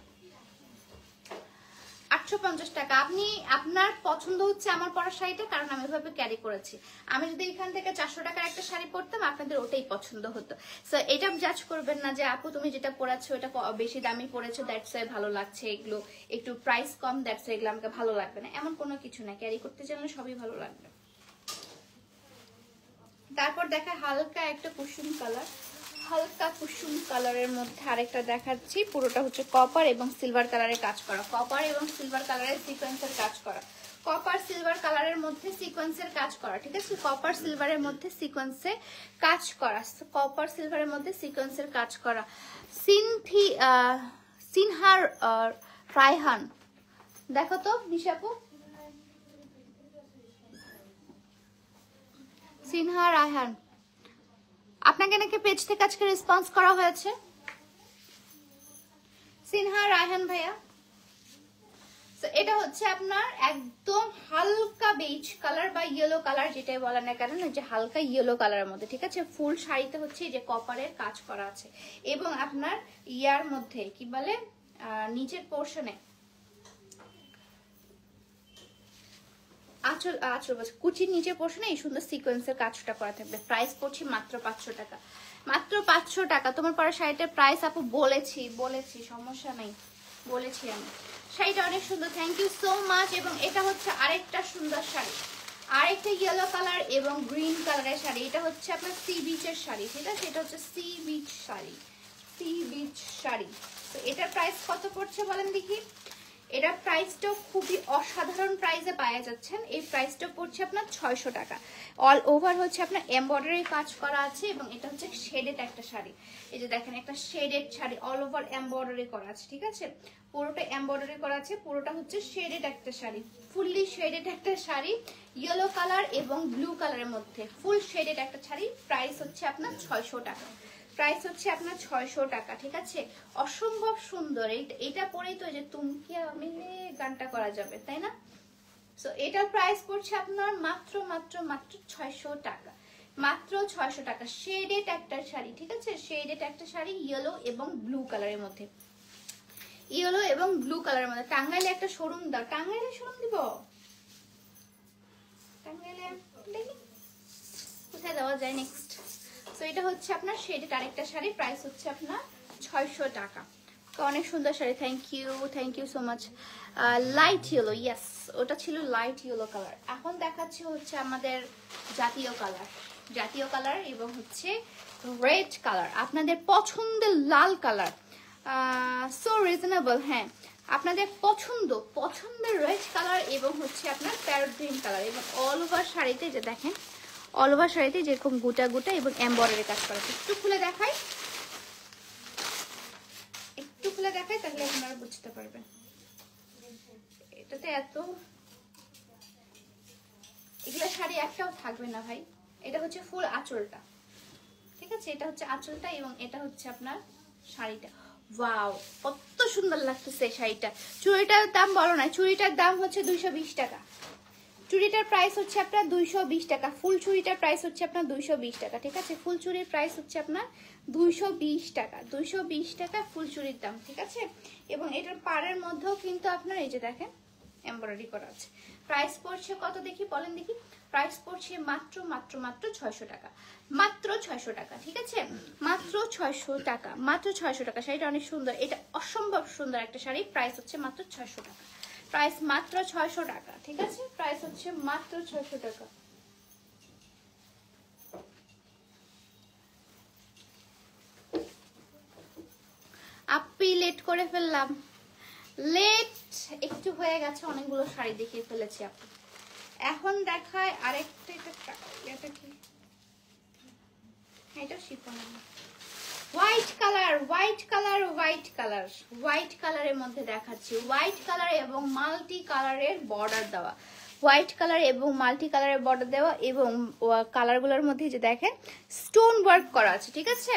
850 টাকা। আপনি আপনার পছন্দ হচ্ছে আমার পরা শাড়িটা, কারণ আমি এভাবে ক্যারি করেছি। আমি যদি এখান থেকে 400 টাকার একটা শাড়ি পরতাম, আপনাদের ওটাই পছন্দ হতো। সো এটা জাজ করবেন না যে আপু তুমি যেটা পরেছো ওটা বেশি দামি পরেছো, দ্যাটস ওয়াই ভালো লাগছে, এগুলো একটু প্রাইস কম, দ্যাটস ওয়াই এগুলো আমাকে ভালো লাগবে না, এমন কোনো কিছু না। ক্যারি করতে জানলে সবই ভালো লাগবে। তারপর দেখা হালকা একটা কুসুম কালার, হালকা কুসুম কালারের মধ্যে আরেকটা দেখাচ্ছি। পুরোটা হচ্ছে কপার এবং সিলভার কালারের কাজ করা, কপার এবং সিলভার কালারের সিকোয়েন্সের কাজ করা, কপার সিলভার কালারের মধ্যে সিকোয়েন্সের কাজ করা, ঠিক আছে? কপার সিলভারের মধ্যে সিকোয়েন্সে কাজ করা, কপার সিলভারের মধ্যে সিকোয়েন্সের কাজ করা। সিনহার রায়হান, দেখো তো নিশাপু, সিনহা রায়হান, আপনাকে নাকি পেজ থেকে আজকে রেসপন্স করা হয়েছে। সিনহা রায়হান ভাইয়া, তো এটা হচ্ছে আপনার একদম হালকা বেজ কালার বা ইয়েলো কালার, যেটাই বলেন না কেন, যে হালকা ইয়েলো কালারের মধ্যে, ঠিক আছে? ফুল শাড়িতে হচ্ছে যে কপারের কাজ করা আছে, এবং আপনার ইয়ার মধ্যে কি বলে নিচের পোর্শনে আঁচল কুচির নিচের পোর্শনে এই সুন্দর সিকোয়েন্সের কাজটা করা থাকবে। প্রাইস পড়ছে মাত্র 500 টাকা, মাত্র 500 টাকা। তোমার পরা শাড়িটার প্রাইস আপু বলেছি সমস্যা নেই, বলেছি আমি। শাড়িটা অনেক সুন্দর, থ্যাংক ইউ সো মাচ। এবং এটা হচ্ছে আরেকটা সুন্দর শাড়ি, আরেকটা ইয়েলো কালার এবং গ্রিন কালারের শাড়ি। এটা হচ্ছে আপনার সি বিচের শাড়ি, ঠিক আছে? এটা হচ্ছে sea beach sari, sea beach sari. তো এটার প্রাইস কত পড়ছে বলেন দেখি? এটা প্রাইসটা খুবই অসাধারণ প্রাইসে পাওয়া যাচ্ছেন। এই প্রাইসটা পড়ছে আপনার 600 টাকা। অল ওভার হচ্ছে আপনার এমব্রয়ডারি কাজ করা আছে, এবং এটা হচ্ছে শেডেড একটা শাড়ি। এই যে দেখেন, একটা shaded sari, all over embroidery করা আছে, ঠিক আছে? পুরোটা এমব্রয়ডারি করা আছে, পুরোটা হচ্ছে শেডেড একটা শাড়ি, ফুললি শেডেড একটা শাড়ি, ইয়েলো কালার এবং ব্লু কালারের মধ্যে ফুল শেডেড একটা শাড়ি। প্রাইস হচ্ছে আপনার 600 টাকা, প্রাইস হচ্ছে আপনার 600 টাকা, ঠিক আছে? অসম্ভব সুন্দর। এটা পরেই তো যে তুমি কি আমি গানটা করা যাবে, তাই না? সো এটার প্রাইস পড়ছে আপনার মাত্র মাত্র মাত্র 600 টাকা, মাত্র 600 টাকা। শেডেড একটা শাড়ি, ঠিক আছে? শেডেড একটা শাড়ি ইয়েলো এবং ব্লু কালারের মধ্যে, ইয়েলো এবং ব্লু কালারের মধ্যে। টাঙ্গাইলে একটা শোরুম দাও, টাঙ্গাইলে শোরুম দিব, টাঙ্গাইলে দেখি কোথায় দেওয়া যায় নেক্সট। সো এটা হচ্ছে আপনার শেডেড আরেকটা শাড়ি, প্রাইস হচ্ছে আপনার 600 টাকা। অনেক সুন্দর শাড়ি, thank you so much. Light yellow, yes ওটা ছিল লাইট ইয়েলো কালার। এখন দেখাচ্ছি হচ্ছে আমাদের জাতীয় কালার, জাতীয় কালার এবং হচ্ছে রেড কালার, আপনাদের পছন্দের লাল কালার। সো রিজনেবল, হ্যাঁ আপনাদের পছন্দের রেড কালার এবং হচ্ছে আপনার প্যারট গ্রিন কালার। এবং অল ওভার শাড়িতে যে দেখেন, অল ওভার শাড়িতে যেরকম গোটা গোটা এবং এমব্রয়ডারি কাজ করা। একটু খুলে দেখাই, একটু খুলে দেখাই, তাহলে আপনারা বুঝতে পারবেন। এটাতে এত এগুলা শাড়ি একটাও থাকবে না ভাই। এটা হচ্ছে ফুল আঁচলটা, ঠিক আছে? এটা হচ্ছে আঁচলটা এবং এটা হচ্ছে আপনার শাড়িটা। ওয়াও, কত সুন্দর লাগতেছে শাড়িটা। চুড়িটার দাম বলো না, চুড়িটার দাম হচ্ছে 220 টাকা। চুড়িটার প্রাইস হচ্ছে আপনার 220 টাকা। ফুল চুড়িটার প্রাইস হচ্ছে আপনার 220 টাকা, ঠিক আছে? ফুল চুড়ির প্রাইস হচ্ছে আপনার 220 টাকা, 220 টাকা ফুল চুড়ির দাম, ঠিক আছে? এবং এটার পাড়ের মধ্যেও কিন্তু আপনার এই যে দেখেন এমব্রয়ডারি করা আছে। প্রাইস পড়ছে কত দেখি বলেন দেখি? প্রাইস পড়ছে মাত্র মাত্র মাত্র 600 টাকা, মাত্র 600 টাকা, ঠিক আছে? মাত্র 600 টাকা, মাত্র 600 টাকা। শাড়িটা অনেক সুন্দর, এটা অসম্ভব সুন্দর একটা শাড়ি। প্রাইস হচ্ছে মাত্র 600 টাকা, প্রাইস মাত্র 600 টাকা, ঠিক আছে? প্রাইস হচ্ছে মাত্র 600 টাকা। আপনি লেট করে ফেললাম, লেট একটু হয়ে গেছে, অনেকগুলো শাড়ি দেখিয়ে ফেলেছি আপু। এখন দেখায় আরেকটা, এটা কি? এটা chiffon, white colour, white colour, white colour, white কালারের মধ্যে দেখাচ্ছি। হোয়াইট কালার এবং মাল্টি কালারের বর্ডার দেওয়া, হোয়াইট কালার এবং মাল্টি কালারের বর্ডার দেওয়া, এবং কালারগুলোর মধ্যে যে দেখেন স্টোন ওয়ার্ক করা আছে, ঠিক আছে,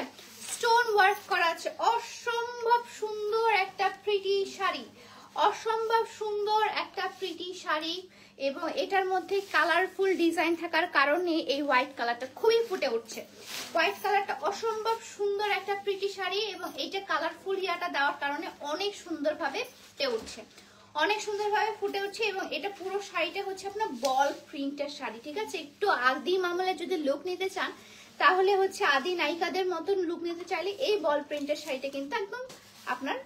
স্টোন ওয়ার্ক করা আছে। অসম্ভব সুন্দর একটা প্রিটি শাড়ি, অসম্ভব সুন্দর একটা প্রিটি শাড়ি, এবং এটার মধ্যে কালারফুল ডিজাইন থাকার কারণে এই হোয়াইট কালারটা খুবই ফুটে উঠছে। হোয়াইট কালারটা অসম্ভব সুন্দর একটা প্রিটি শাড়ি, এবং এইটা কালারফুল ইয়াটা দেওয়ার কারণে অনেক সুন্দরভাবে ফুটে উঠছে, অনেক সুন্দরভাবে ফুটে উঠছে। এবং এটা পুরো শাড়িটা হচ্ছে আপনার বল প্রিন্টের শাড়ি, ঠিক আছে। একটু আদি মামলে যদি লুক নিতে চান, তাহলে হচ্ছে আদি নায়িকাদের মতন লুক নিতে চাইলে এই বল প্রিন্টের শাড়িটা কিন্তু একদম আপনার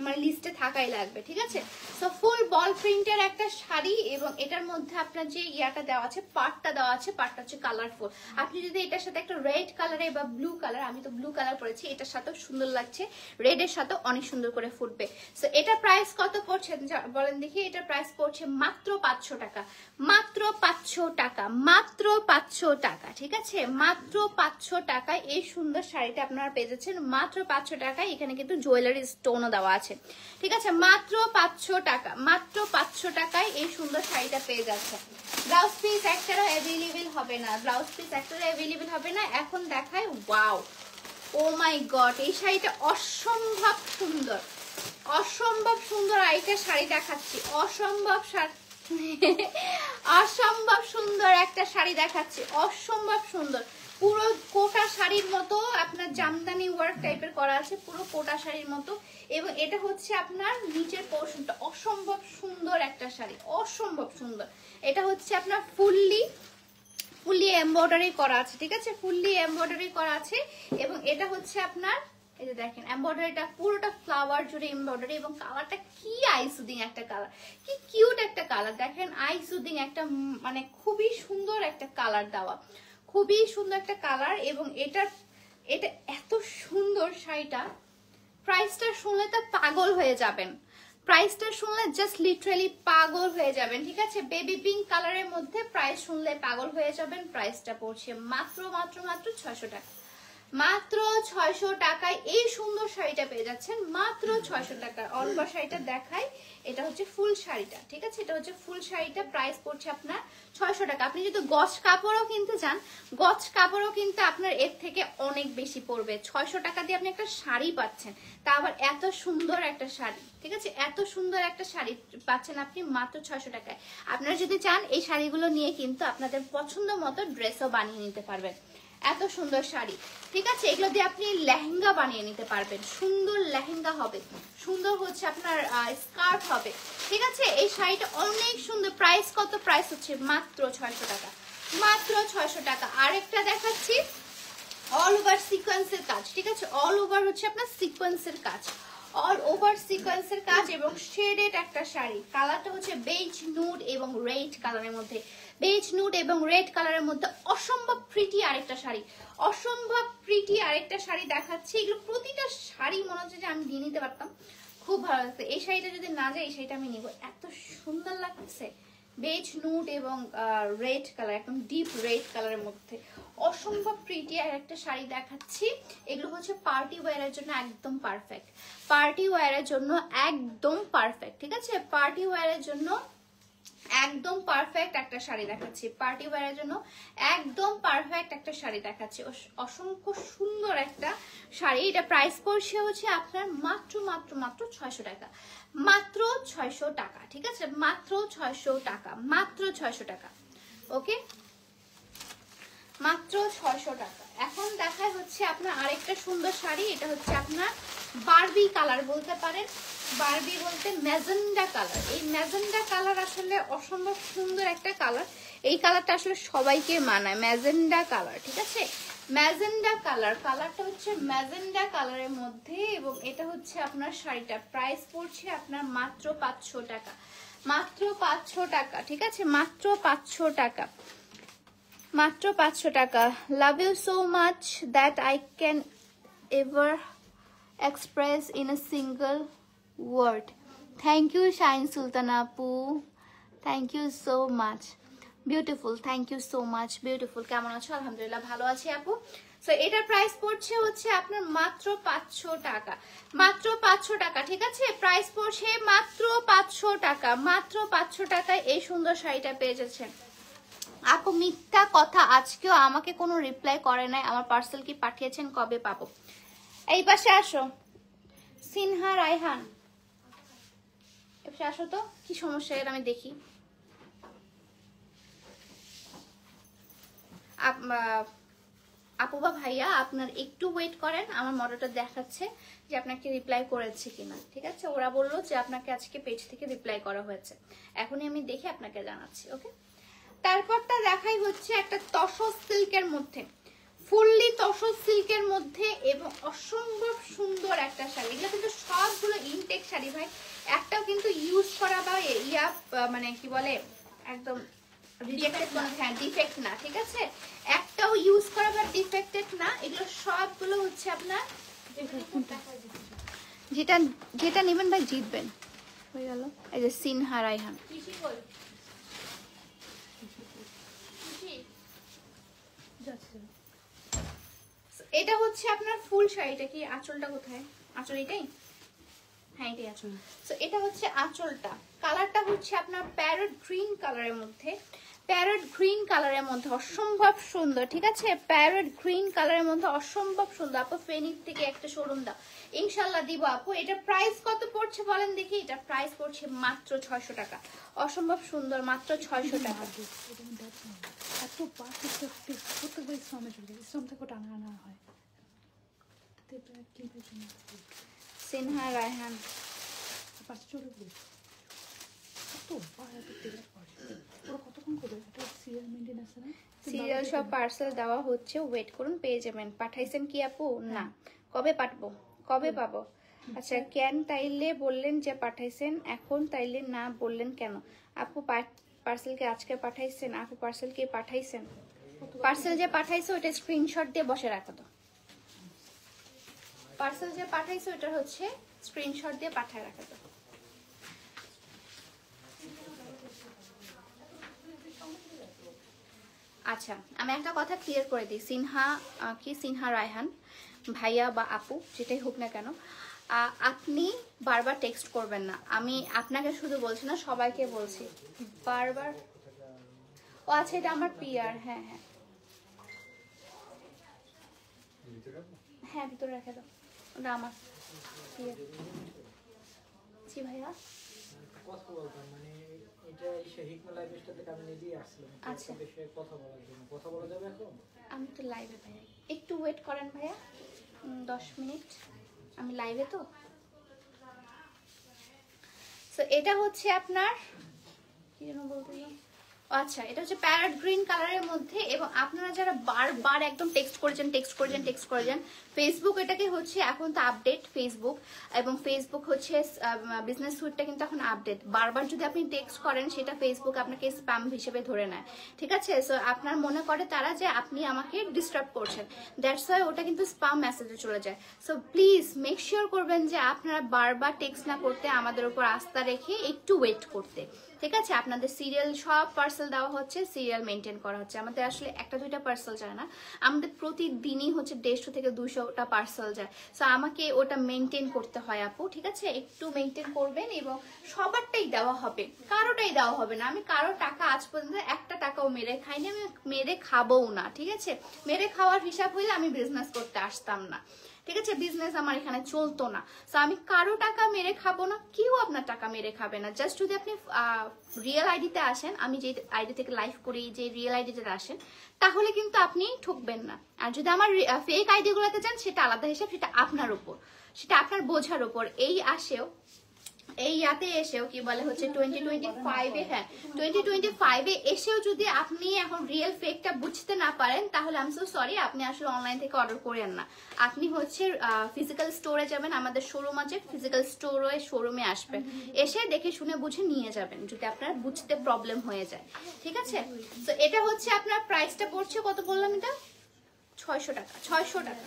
মানে লিস্টে থাকাই লাগবে, ঠিক আছে। সো ফুল বল প্রিন্টের একটা শাড়ি, এবং এটার মধ্যে আপনার যে ইয়াটা দেওয়া আছে, পাটটা দেওয়া আছে, পাটটা হচ্ছে কালারফুল। আপনি যদি এটার সাথে একটা রেড কালারে বা ব্লু কালার, আমি তো ব্লু কালার পরেছি, এটার সাথেও সুন্দর লাগছে, রেডের সাথেও অনেক সুন্দর করে ফুটবে। সো এটা প্রাইস কত পড়ছে বলেন দেখি? এটা প্রাইস পড়ছে মাত্র 500 টাকা, মাত্র 500 টাকা, মাত্র 500 টাকা, ঠিক আছে। মাত্র 500 টাকায় এই সুন্দর শাড়িটা আপনারা পেয়ে যাচ্ছেন, মাত্র 500 টাকায়। এখানে কিন্তু জুয়েলারি স্টোনও দেওয়া আছে, ঠিক আছে। মাত্র 500 টাকা, মাত্র 500 টাকায় এই সুন্দর শাড়িটা পেয়ে যাচ্ছে। ব্লাউজ পিস একটারও অ্যাভেলেবেল হবে না, ব্লাউজ পিস একটারও অ্যাভেলেবেল হবে না। এখন দেখাই, ওয়াও, ও মাই গড, এই শাড়িটা অসম্ভব সুন্দর, অসম্ভব সুন্দর। আরেকটা শাড়ি দেখাচ্ছি, অসম্ভব অসম্ভব সুন্দর একটা শাড়ি দেখাচ্ছি, অসম্ভব সুন্দর। পুরো কোটা শাড়ির মতো আপনার জামদানি ওয়ার্ক টাইপের করা আছে, পুরো কোটা শাড়ির মতো। এবং এটা হচ্ছে আপনার নিচের পোর্শনটা, অসম্ভব সুন্দর একটা শাড়ি, অসম্ভব সুন্দর। এটা হচ্ছে আপনার ফুললি এমব্রয়ডারি করা আছে, ঠিক আছে, ফুললি এমব্রয়ডারি করা আছে। এবং এটা হচ্ছে আপনার এই যে দেখেন এমব্রয়ডারিটা পুরোটা ফ্লাওয়ার জুড়ে এমব্রয়ডারি, এবং কালারটা কি আই সুদিং একটা কালার, কি কিউট একটা কালার, দেখেন আই সুদিং একটা মানে খুবই সুন্দর একটা কালার দেওয়া, খুবই সুন্দর একটা কালার। এবং এটা এত সুন্দর শাড়িটা, প্রাইসটা শুনলে তো পাগল হয়ে যাবেন, প্রাইসটা শুনলে জাস্ট লিটারালি পাগল হয়ে যাবেন, ঠিক আছে। বেবি পিঙ্ক কালারের মধ্যে প্রাইস শুনলে পাগল হয়ে যাবেন। প্রাইসটা পড়ছে মাত্র মাত্র মাত্র 600 টাকা, মাত্র 600 টাকায় এই সুন্দর শাড়িটা পেয়ে যাচ্ছেন, মাত্র 600 টাকা। অল ওভার শাড়িটা দেখাই, এটা হচ্ছে ফুল শাড়িটা, ঠিক আছে, এটা হচ্ছে ফুল শাড়িটা। প্রাইস পড়ছে আপনার 600 টাকা। আপনি যদি গজ কাপড়ও কিনতে চান, গজ কাপড়ও কিন্তু আপনার এর থেকে অনেক বেশি পড়বে। 600 টাকা দিয়ে আপনি একটা শাড়ি পাচ্ছেন, তা আবার এত সুন্দর একটা শাড়ি, ঠিক আছে, এত সুন্দর একটা শাড়ি পাচ্ছেন আপনি মাত্র 600 টাকায়। আপনারা যদি চান এই শাড়িগুলো নিয়ে কিন্তু আপনাদের পছন্দ মতো ড্রেসও বানিয়ে নিতে পারবেন, এত সুন্দর শাড়ি, ঠিক আছে। এগুলো দিয়ে আপনি লেহেঙ্গা বানিয়ে নিতে পারবেন, সুন্দর লেহেঙ্গা হবে, সুন্দর হচ্ছে আপনার স্কার্ট হবে, ঠিক আছে। এই শাড়িটা অনেক সুন্দর। প্রাইস কত? প্রাইস হচ্ছে মাত্র 600 টাকা, মাত্র 600 টাকা। আরেকটা দেখাচ্ছি, অল ওভার সিকোয়েন্সের কাজ, ঠিক আছে, অল ওভার হচ্ছে আপনার সিকোয়েন্সের কাজ, অল ওভার সিকোয়েন্সের কাজ, এবং শেডেড একটা শাড়ি। কালারটা হচ্ছে বেজ নুড এবং রেড কালারের মধ্যে, বেজ নুড এবং রেড কালারের মধ্যে অসম্ভব প্রিটি আরেকটা শাড়ি, অসম্ভব প্রিটি আরেকটা শাড়ি দেখাচ্ছি। এগুলো প্রতিটা শাড়ি মনে হচ্ছে যে আমি নিয়ে নিতে পারতাম, খুব ভালো লাগছে। এই শাড়িটা যদি না যায়, এই শাড়িটা আমি নিব, এত সুন্দর লাগছে। বেজ নুড এবং রেড কালার, একদম ডিপ রেড কালারের মধ্যে অসম্ভব প্রিটি আর একটা শাড়ি দেখাচ্ছি। এগুলো হচ্ছে পার্টি ওয়্যারের জন্য একদম পারফেক্ট, পার্টি ওয়্যারের জন্য একদম পারফেক্ট, ঠিক আছে, পার্টি ওয়্যারের জন্য একদম পারফেক্ট একটা শাড়ি দেখাচ্ছি, পার্টি ওয়্যারের জন্য একদম পারফেক্ট একটা শাড়ি দেখাচ্ছি। অসংখ্য সুন্দর একটা শাড়ি। এটা প্রাইস পড়ছে হচ্ছে আপনার মাত্র মাত্র মাত্র 600 টাকা, মাত্র 600 টাকা, ঠিক আছে, মাত্র 600 টাকা, মাত্র 600 টাকা, ওকে, মাত্র 600 টাকা। এখন দেখায় হচ্ছে আপনার আরেকটা সুন্দর শাড়ি। এটা হচ্ছে আপনার বারবি কালার বলতে পারেন, বারবি বলতে ম্যাজেন্ডা কালার। এই ম্যাজেন্ডা কালার আসলে অসম্ভব সুন্দর একটা কালার, এই কালারটা আসলে সবাইকে মানায়, ম্যাজেন্ডা কালার, ঠিক আছে, ম্যাজেন্ডা কালার। কালারটা হচ্ছে ম্যাজেন্ডা কালারের মধ্যে, এবং এটা হচ্ছে আপনার শাড়িটা প্রাইস পড়ছে আপনার মাত্র 500 টাকা, মাত্র 500 টাকা, ঠিক আছে, মাত্র 500 টাকা, মাত্র 500 টাকা। Love you so much that I can ever express in a single word. Thank you Shine Sultan Apu, thank you so much. Beautiful, thank you so much. Beautiful, কেমন আছো? আলহামদুলিল্লাহ ভালো আছি আপু। সো এটার প্রাইস পড়ছে হচ্ছে আপনার মাত্র 500 টাকা, মাত্র 500 টাকা, ঠিক আছে? প্রাইস পড়ছে মাত্র 500 টাকা, মাত্র 500 টাকায় এই সুন্দর শাড়িটা পেয়ে যাচ্ছেন। আপু মিথ্যা কথা, আজকেও আমাকে কোনো রিপ্লাই করে নাই, আমার পার্সেল কি পাঠিয়েছেন, কবে পাবো? এই পাশে আসো সিনহা রায়হান, এই পাশে আসো তো, কি সমস্যা এর আমি দেখি। আপু বা ভাইয়া আপনার একটু ওয়েট করেন, আমার মডেলটা দেখাচ্ছে যে আপনাকে রিপ্লাই করেছে কিনা, ঠিক আছে? ওরা বললো যে আপনাকে আজকে পেজ থেকে রিপ্লাই করা হয়েছে, এখনই আমি দেখে আপনাকে জানাচ্ছি, ওকে? তারপরটা দেখাই হচ্ছে একটা তসর সিল্কের মধ্যে, ফুললি তসর সিল্কের মধ্যে এবং অসম্ভব সুন্দর একটা শাড়ি। এগুলো কিন্তু সবগুলো ইনটেক শাড়ি ভাই, একটাও কিন্তু ইউজ করা বা মানে কি বলে একদম রিজেক্টেড না, হ্যাঁ ডিফেক্ট না, ঠিক আছে? একটাও ইউজ করা বা ডিফেক্টেড না, এগুলো সবগুলো হচ্ছে আপনার যেটা যেটা নেবেন ভাই জিতবেন। হয়ে গেল, এই যে সিনহা রায়হান। এটা হচ্ছে আপনার ফুল শাড়িটা, কি আঁচলটা কোথায়? আঁচল এটাই, হ্যাঁ এটাই আঁচল। তো এটা হচ্ছে আঁচলটা, কালারটা হচ্ছে আপনার প্যারট গ্রিন কালারের মধ্যে, প্যারট গ্রিন কালারের মধ্যে অসম্ভব সুন্দর, ঠিক আছে? প্যারট গ্রিন কালারের মধ্যে অসম্ভব সুন্দর। আপু ফেনীর থেকে একটা শোরুম দাও, ইনশাল্লাহ দিব আপু। এটা প্রাইস কত পড়ছে বলেন দেখি? এটা প্রাইস পড়ছে মাত্র 600 টাকা, অসম্ভব সুন্দর, মাত্র 600 টাকা। এত প্রত্যেকবার ইসলাম থেকে টানা আনা হয়। সিনহা রায়হান কতক্ষণ করে একটা সিরিয়াল মেনটেন আছে না? সিরিয়াল সব পার্সেল দেওয়া হচ্ছে, ওয়েট করুন পেয়ে যাবেন। পাঠাইছেন কি আপু? না, কবে পাঠাবো, কবে পাবো? আচ্ছা কেন তাইলে বললেন যে পাঠাইছেন, এখন তাইলে না বললেন কেন? আপু পার্সেল কি আজকে পাঠাইছেন? আপু পার্সেল কি পাঠাইছেন? পার্সেল যে পাঠাইছে ওটা স্ক্রিনশট দিয়ে বসে রাখো তো, পার্সেল যে পাঠাইছে ওটা হচ্ছে স্ক্রিনশট দিয়ে পাঠায় রাখা তো। আচ্ছা আমি একটা কথা ক্লিয়ার করে দিই, সিনহা সিনহা রায়হান ভাইয়া বা আপু যেটাই হোক না কেন, আপনি বারবার টেক্সট করবেন না। আমি আপনাকে শুধু বলছি না, সবাইকে বলছি বারবার। ও আচ্ছা এটা আমার পিআর, হ্যাঁ হ্যাঁ হ্যাঁ ভিতরে রেখে দাও, ওটা আমার পিআর। জি ভাইয়া কথা বলতাম, মানে এটা হিকমা লাইভ স্টাইল থেকে আমি নিজেই আসছিলাম আচ্ছা বিষয়ে কথা বলার জন্য। কথা বলা যাবে এখন? আমি তো লাইভে ভাইয়া, একটু ওয়েট করেন ভাইয়া 10 মিনিট, আমি লাইভে তো। সো এটা হচ্ছে আপনার কি যেন বলতে গেলাম, আচ্ছা এটা হচ্ছে প্যারট গ্রিন কালারের মধ্যে। এবং আপনারা যারা বারবার একদম টেক্সট করেছেন, ফেসবুক এটাকে হচ্ছে এখন তো আপডেট ফেসবুক, এবং ফেসবুক হচ্ছে বিজনেস সুইটটা কিন্তু এখন আপডেট। বারবার যদি আপনি টেক্সট করেন সেটা ফেসবুক আপনাকে স্প্যাম হিসেবে ধরে নেয়, ঠিক আছে? সো আপনার মনে করে তারা যে আপনি আমাকে ডিস্টার্ব করছেন, দ্যাটস ওয়াই ওটা কিন্তু স্প্যাম মেসেজে চলে যায়। সো প্লিজ মেক শিওর করবেন যে আপনারা বারবার টেক্সট না করতে, আমাদের উপর আস্থা রেখে একটু ওয়েট করতে, ঠিক আছে? আপনাদের সিরিয়াল সব পার্সেল দেওয়া হচ্ছে, সিরিয়াল মেনটেন করা হচ্ছে। আমাদের আসলে একটা দুইটা পার্সেল যায় না, আমাদের প্রতিদিনই হচ্ছে 150 থেকে 200টা পার্সেল যায়। সো আমাকে ওটা মেনটেন করতে হয় আপু, ঠিক আছে? একটু মেনটেন করবেন এবং সবারটাই দেওয়া হবে, কারোটাই দেওয়া হবে না। আমি কারো টাকা আজ পর্যন্ত একটা টাকাও মেরে খাইনি, আমি মেরে খাবোও না, ঠিক আছে? মেরে খাওয়ার হিসাব হইলে আমি বিজনেস করতে আসতাম না, ঠিক আছে? বিজনেস আমার এখানে চলতো না। সো আমি কারো টাকা মেরে খাবো না, কেউ আপনার টাকা মেরে খাবে না। জাস্ট যদি আপনি রিয়েল আইডিতে আসেন, আমি যে আইডি থেকে লাইভ করি, যে রিয়েল আইডিতে আসেন, তাহলে কিন্তু আপনি ঠকবেন না। আর যদি আমার ফেক আইডি গুলোতে যান সেটা আলাদা হিসাব, সেটা আপনার উপর, সেটা আপনার বোঝার উপর। এই ইয়াতে এসেও কি বলে হচ্ছে 2025-এ, হ্যাঁ 2025-এ এসেও যদি আপনি এখন রিয়েল ফেকটা বুঝতে না পারেন, তাহলে আমি সো সরি, আপনি আসলে অনলাইন থেকে অর্ডার করেন না। আপনি হচ্ছে ফিজিক্যাল স্টোরে যাবেন, আমাদের শোরুম আছে, ফিজিক্যাল শোরুমে আসবেন, এসে দেখে শুনে বুঝে নিয়ে যাবেন যদি আপনার বুঝতে প্রবলেম হয়ে যায়, ঠিক আছে? তো এটা হচ্ছে আপনার প্রাইসটা পড়ছে কত বললাম, এটা 600 টাকা, 600 টাকা।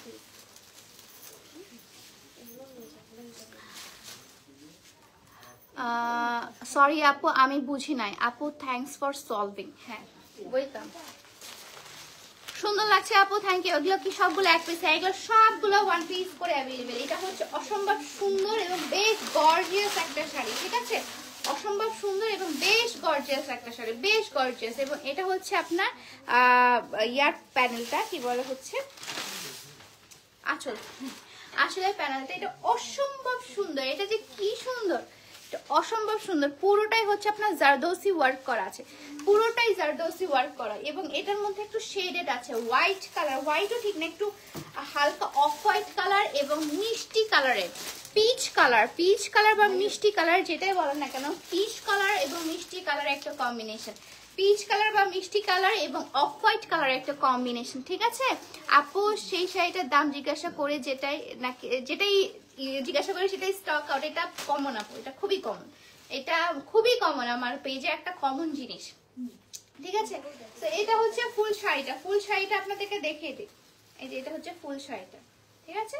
সরি আপু আমি বুঝি নাই আপু, থ্যাঙ্কস ফর সলভিং। হ্যাঁ ওয়েলকাম। সুন্দর লাগছে আপু, থ্যাংক ইউ। এগুলো কি সবগুলো এক পিস? এগুলো সবগুলো ওয়ান পিস করে অ্যাভেলেবেল। এটা হচ্ছে অসম্ভব সুন্দর এবং বেশ গর্জিয়াস একটা শাড়ি, ঠিক আছে? অসম্ভব সুন্দর এবং বেশ গর্জিয়াস একটা শাড়ি, বেশ গর্জিয়াস। এবং এটা হচ্ছে আপনার ইয়ার প্যানেলটা কি বলে হচ্ছে আঁচল, আসলে প্যানেলটা এটা অসম্ভব সুন্দর। এটা যে কি সুন্দর, এটা অসম্ভব সুন্দর। পুরোটাই হচ্ছে আপনার জারদৌসি ওয়ার্ক করা আছে, পুরোটাই জারদৌসি ওয়ার্ক করা। এবং এটার মধ্যে একটু শেডেড আছে, হোয়াইট কালার, হোয়াইটও ঠিক না, একটু হালকা অফ হোয়াইট কালার এবং মিষ্টি কালারের পিচ কালার, পিচ কালার বা মিষ্টি কালার যেটাই বলেন না কেন, পিচ কালার এবং মিষ্টি কালার একটা কম্বিনেশন, পিচ কালার বা মিষ্টি কালার এবং অফ হোয়াইট কালার একটা কম্বিনেশন, ঠিক আছে? আপু সেই শাড়িটার দাম জিজ্ঞাসা করে যেটাই নাকি যেটাই জিজ্ঞাসা করে সেটাই স্টক আউট। এটা কমন আপু, এটা খুবই কমন, এটা খুবই কমন আমার পেজে একটা কমন জিনিস, ঠিক আছে? তো এটা হচ্ছে ফুল শাড়িটা, ফুল শাড়িটা আপনাদেরকে দেখিয়ে দিই। এই যে এটা হচ্ছে ফুল শাড়িটা, ঠিক আছে?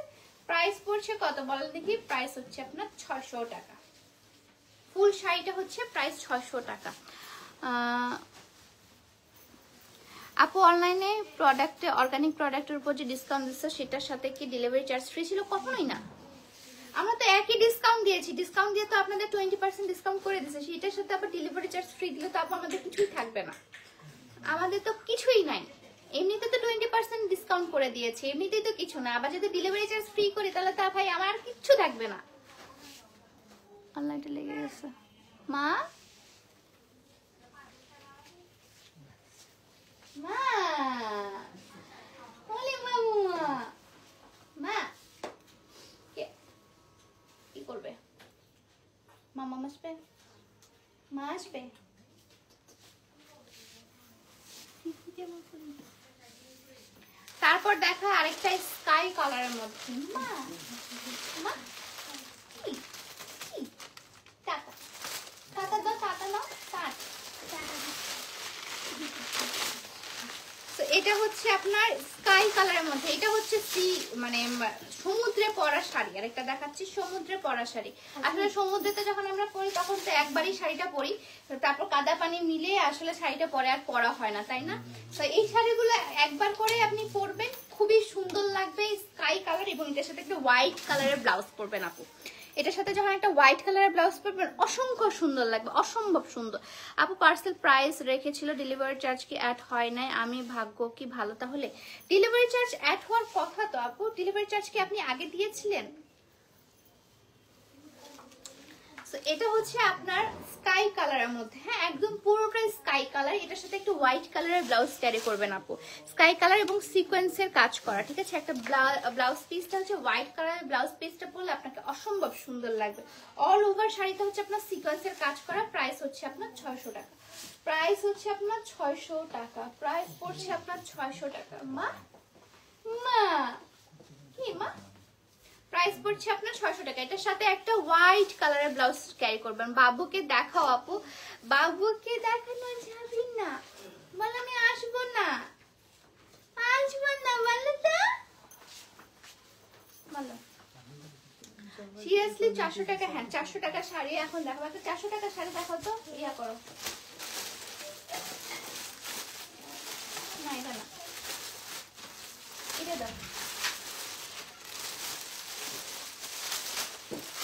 প্রাইস পড়ছে কত বলেন দেখি? প্রাইস হচ্ছে আপনার 600 টাকা। ফুল শাড়িটা হচ্ছে প্রাইস 600 টাকা। আপু অনলাইনে প্রোডাক্টে, অর্গানিক প্রোডাক্টের উপর যে ডিসকাউন্ট দিচ্ছে সেটার সাথে কি ডেলিভারি চার্জ ফ্রি ছিল? কখনোই না। আমরা তো একই ডিসকাউন্ট দিয়েছি, ডিসকাউন্ট দিয়ে তো আপনাদের 20% ডিসকাউন্ট করে দিয়েছে, সেটার সাথে আবার ডেলিভারি চার্জ ফ্রি দিলে তো আপু আমাদের কিছুই থাকবে না, আমাদের তো কিছুই নাই। এমনিতে তো 20% ডিসকাউন্ট করে দিয়েছে, এমনিতেই তো কিছু না, আবার যদি ডেলিভারি চার্জ ফ্রি করি তাহলে তা ভাই আমার আর কিচ্ছু থাকবে না। অনলাইনে লেগে গেছে মা, মা ওলে মামা, মা কি করবে? মামা আসবে, মা আসবে। তারপর দেখা আরেকটা স্কাই কালারের মধ্যে। মা মা কি কি টাটা টাটা দাও, টাটা নাও, এটা হচ্ছে আপনার স্কাই কালারের মধ্যে। এটা হচ্ছে সি মানে সমুদ্রে পরা শাড়ি। আর একটা দেখাচ্ছি সমুদ্রে পরা শাড়ি। আসলে সমুদ্রেতে যখন আমরা পরি তখন তো একবারই শাড়িটা পরি, তারপর কাদা পানি মিলে আসলে শাড়িটা পরে আর পরা হয় না, তাই না? তো এই শাড়িগুলো একবার করে আপনি পরবেন, খুবই সুন্দর লাগবে, স্কাই কালার। এবং এটার সাথে একটা হোয়াইট কালারের ব্লাউজ পরবেন আপু, এটার সাথে যখন একটা হোয়াইট কালারের ব্লাউজ পরবেন অসংখ্য সুন্দর লাগবে, অসম্ভব সুন্দর। আপু পার্সেল প্রাইস রেখেছিল, ডেলিভারি চার্জ কি অ্যাড হয় নাই? আমি ভাগ্য কি ভালো তাহলে? ডেলিভারি চার্জ অ্যাড হওয়ার কথা তো আপু, ডেলিভারি চার্জ কি আপনি আগে দিয়েছিলেন? এটা হচ্ছে আপনার স্কাই কালারের মধ্যে, হ্যাঁ একদম পুরোটা স্কাই কালার। এটার সাথে একটু হোয়াইট কালারের ব্লাউজ ক্যারি করবেন আপু, স্কাই কালার এবং সিকোয়েন্সের কাজ করা, ঠিক আছে? একটা ব্লাউজ পিসটা হচ্ছে হোয়াইট কালারের ব্লাউজ পিসটা পরলে আপনাকে অসম্ভব সুন্দর লাগবে। অল ওভার শাড়িটা হচ্ছে আপনার সিকোয়েন্সের কাজ করা। প্রাইস হচ্ছে আপনার 600 টাকা, প্রাইস হচ্ছে আপনার 600 টাকা, প্রাইস পড়ছে আপনার 600 টাকা। মা মা কি মা, প্রাইস পড়ছে আপনার 600 টাকা। এটার সাথে একটা হোয়াইট কালারের ব্লাউজ ক্যারি করবেন। বাবুকে দেখাও আপু, বাবুকে দেখানো যাবে না বলে আমি আসবো না, আসবো না বলো তো, বলো সিরিয়াসলি 400 টাকা? হ্যাঁ 400 টাকা শাড়ি এখন দেখো, একটা 400 টাকা শাড়ি দেখাও তো, ইয়া করো না, এটা না, এটা দাও।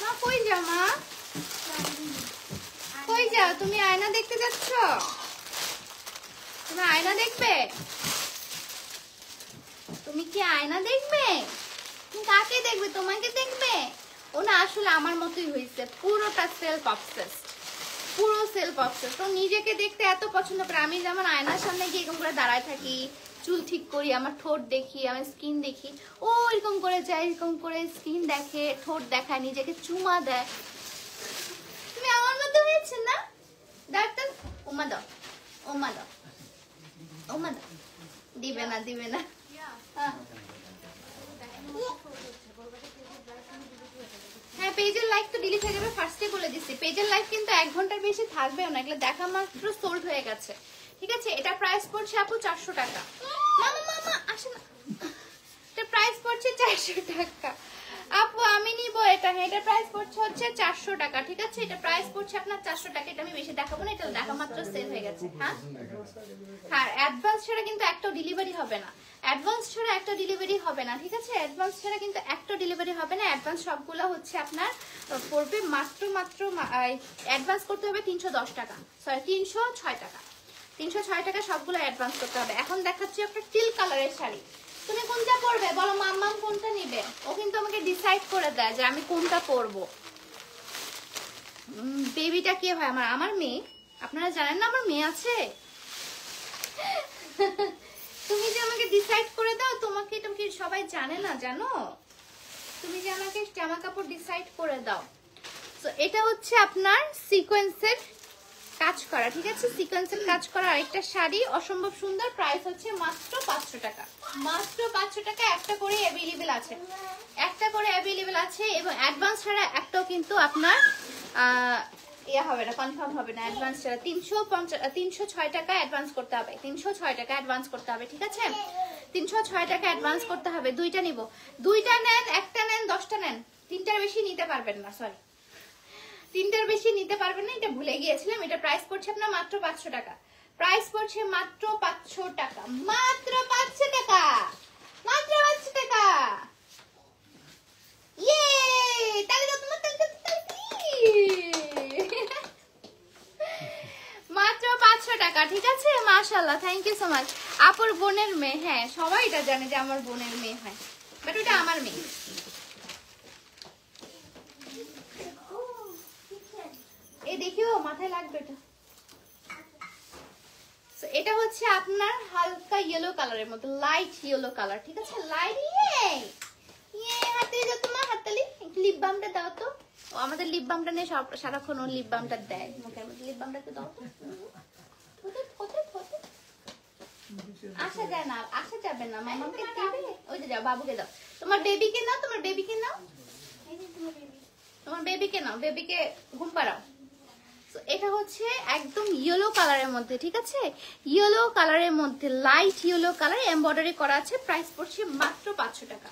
মা কই যাও? মা কই যাও? তুমি আয়না দেখতে যাচ্ছ? তুমি আয়না দেখবে? তুমি কি আয়না দেখবে? তুমি কাকে দেখবে? তোমাকে দেখবে? ও না আসলে আমার মতোই হয়েছে, পুরোটা সেলফ অবসেসড, পুরো সেলফ অবসেসড। ও নিজেকে দেখতে এত পছন্দ করে। আমি যেমন আয়নার সামনে গিয়ে এরকম করে দাঁড়ায় থাকি, চুল ঠিক করি, আমার ঠোঁট দেখি, আমার স্কিন দেখি, ও এরকম করে যায়, এরকম করে স্কিন দেখে, ঠোঁট দেখায়, নিজেকে চুমা দেয়। তুমি আমার মতো হয়েছে না? ডাক্তার ওমা দাও, ওমা দাও, ওমা দাও। দিবে না, দিবে না। হ্যাঁ পেজের লাইভ তো ডিলিট হয়ে যাবে, ফার্স্টে বলে দিচ্ছি। পেজের লাইভ কিন্তু 1 ঘন্টার বেশি থাকবেও না, এগুলো দেখা মাত্র সোল্ড হয়ে গেছে, ঠিক আছে? এটা প্রাইস পড়ছে আপু 400 টাকা। মামা মামা আসে না, এটা প্রাইস পড়ছে 400 টাকা আপু আমি নিব এটা। এটা প্রাইস পড়ছে হচ্ছে 400 টাকা, ঠিক আছে? এটা প্রাইস পড়ছে আপনার 400 টাকা। এটা আমি বেশি দেখাবো না, এটা দেখা মাত্র সেল হয়ে গেছে। হ্যাঁ হ্যাঁ, অ্যাডভান্স ছাড়া কিন্তু একটা ডেলিভারি হবে না। অ্যাডভান্স ছাড়া একটা ডেলিভারি হবে না, ঠিক আছে? অ্যাডভান্স ছাড়া কিন্তু একটা ডেলিভারি হবে না। অ্যাডভান্স সবগুলো হচ্ছে আপনার পড়বে মাত্র অ্যাডভান্স করতে হবে 310 টাকা, সরি 306 টাকা। 306 টাকা সবগুলো অ্যাডভান্স করতে হবে। এখন দেখাচ্ছি একটা টিল কালারের শাড়ি। তুমি কোনটা পরবে বলো, মাম্মাম কোনটা নিবে? ও কিন্তু আমাকে ডিসাইড করে দেয় যে আমি কোনটা পরবো। বেবিটা কে হয়? আমার মেয়ে। আপনারা জানেন না আমার মেয়ে আছে? তুমি যে আমাকে ডিসাইড করে দাও, তোমাকে এটা কি সবাই জানে না জানো? তুমি যে আমাকে জামা কাপড় ডিসাইড করে দাও। তো এটা হচ্ছে আপনার সিকোয়েন্সের কাজ করা, ঠিক আছে? সিকোয়েন্সের কাজ করা আরেকটা শাড়ি, অসম্ভব সুন্দর। প্রাইস হচ্ছে মাত্র 500 টাকা। মাত্র 500 টাকা। একটা করে অ্যাভেলেবেল আছে, একটা করে অ্যাভেলেবেল আছে। এবং অ্যাডভান্স ছাড়া একটাও কিন্তু আপনার ইয়া হবে না, কনফার্ম হবে না। অ্যাডভান্স ছাড়া 306 টাকা অ্যাডভান্স করতে হবে। 306 টাকা অ্যাডভান্স করতে হবে, ঠিক আছে? 306 টাকা অ্যাডভান্স করতে হবে। দুইটা নিব, দুইটা নেন, একটা নেন, 10টা নেন, তিনটার বেশি নিতে পারবেন না। সরি, তিনটার বেশি নিতে পারবেন না, এটা ভুলে গিয়েছিলাম। এটা প্রাইস পড়ছে আপনার মাত্র 500 টাকা। প্রাইস পড়ছে মাত্র 500 টাকা। মাত্র 500 টাকা, মাত্র 500 টাকা। ইয়ে তাহলে তো তোমার মাত্র 500 টাকা, ঠিক আছে? মাশাআল্লাহ, থ্যাংক ইউ সো মাচ। আপুর বোনের মেয়ে, হ্যাঁ সবাই এটা জানে যে আমার বোনের মেয়ে হয়, বাট ওটা আমার মেয়ে। এই দেখিও মাথায় লাগবে এটা। এটা হচ্ছে আপনার হালকা ইয়েলো কালারের মধ্যে, লাইট ইয়েলো কালার, ঠিক আছে? লাইট হাতে দাও, তোমার হাততালি। লিপ বামটা দাও তো। ও আমাদের লিপ বামটা নিয়ে সারাক্ষণ ও লিপ বামটা দেয় মুখের মধ্যে। লিপ বামটা একটু দাও তো। আসা যায় না, আসা যাবে না। মামাকে দেবে, ওই যে যাও, বাবুকে দাও। তোমার বেবিকে নাও, তোমার বেবিকে নাও, তোমার বেবিকে নাও, বেবিকে ঘুম পাড়াও। এটা হচ্ছে একদম ইয়েলো কালারের মধ্যে, ঠিক আছে? ইয়েলো কালারের মধ্যে, লাইট ইয়েলো কালার, এমব্রয়ডারি করা আছে। প্রাইস পড়ছে মাত্র 500 টাকা।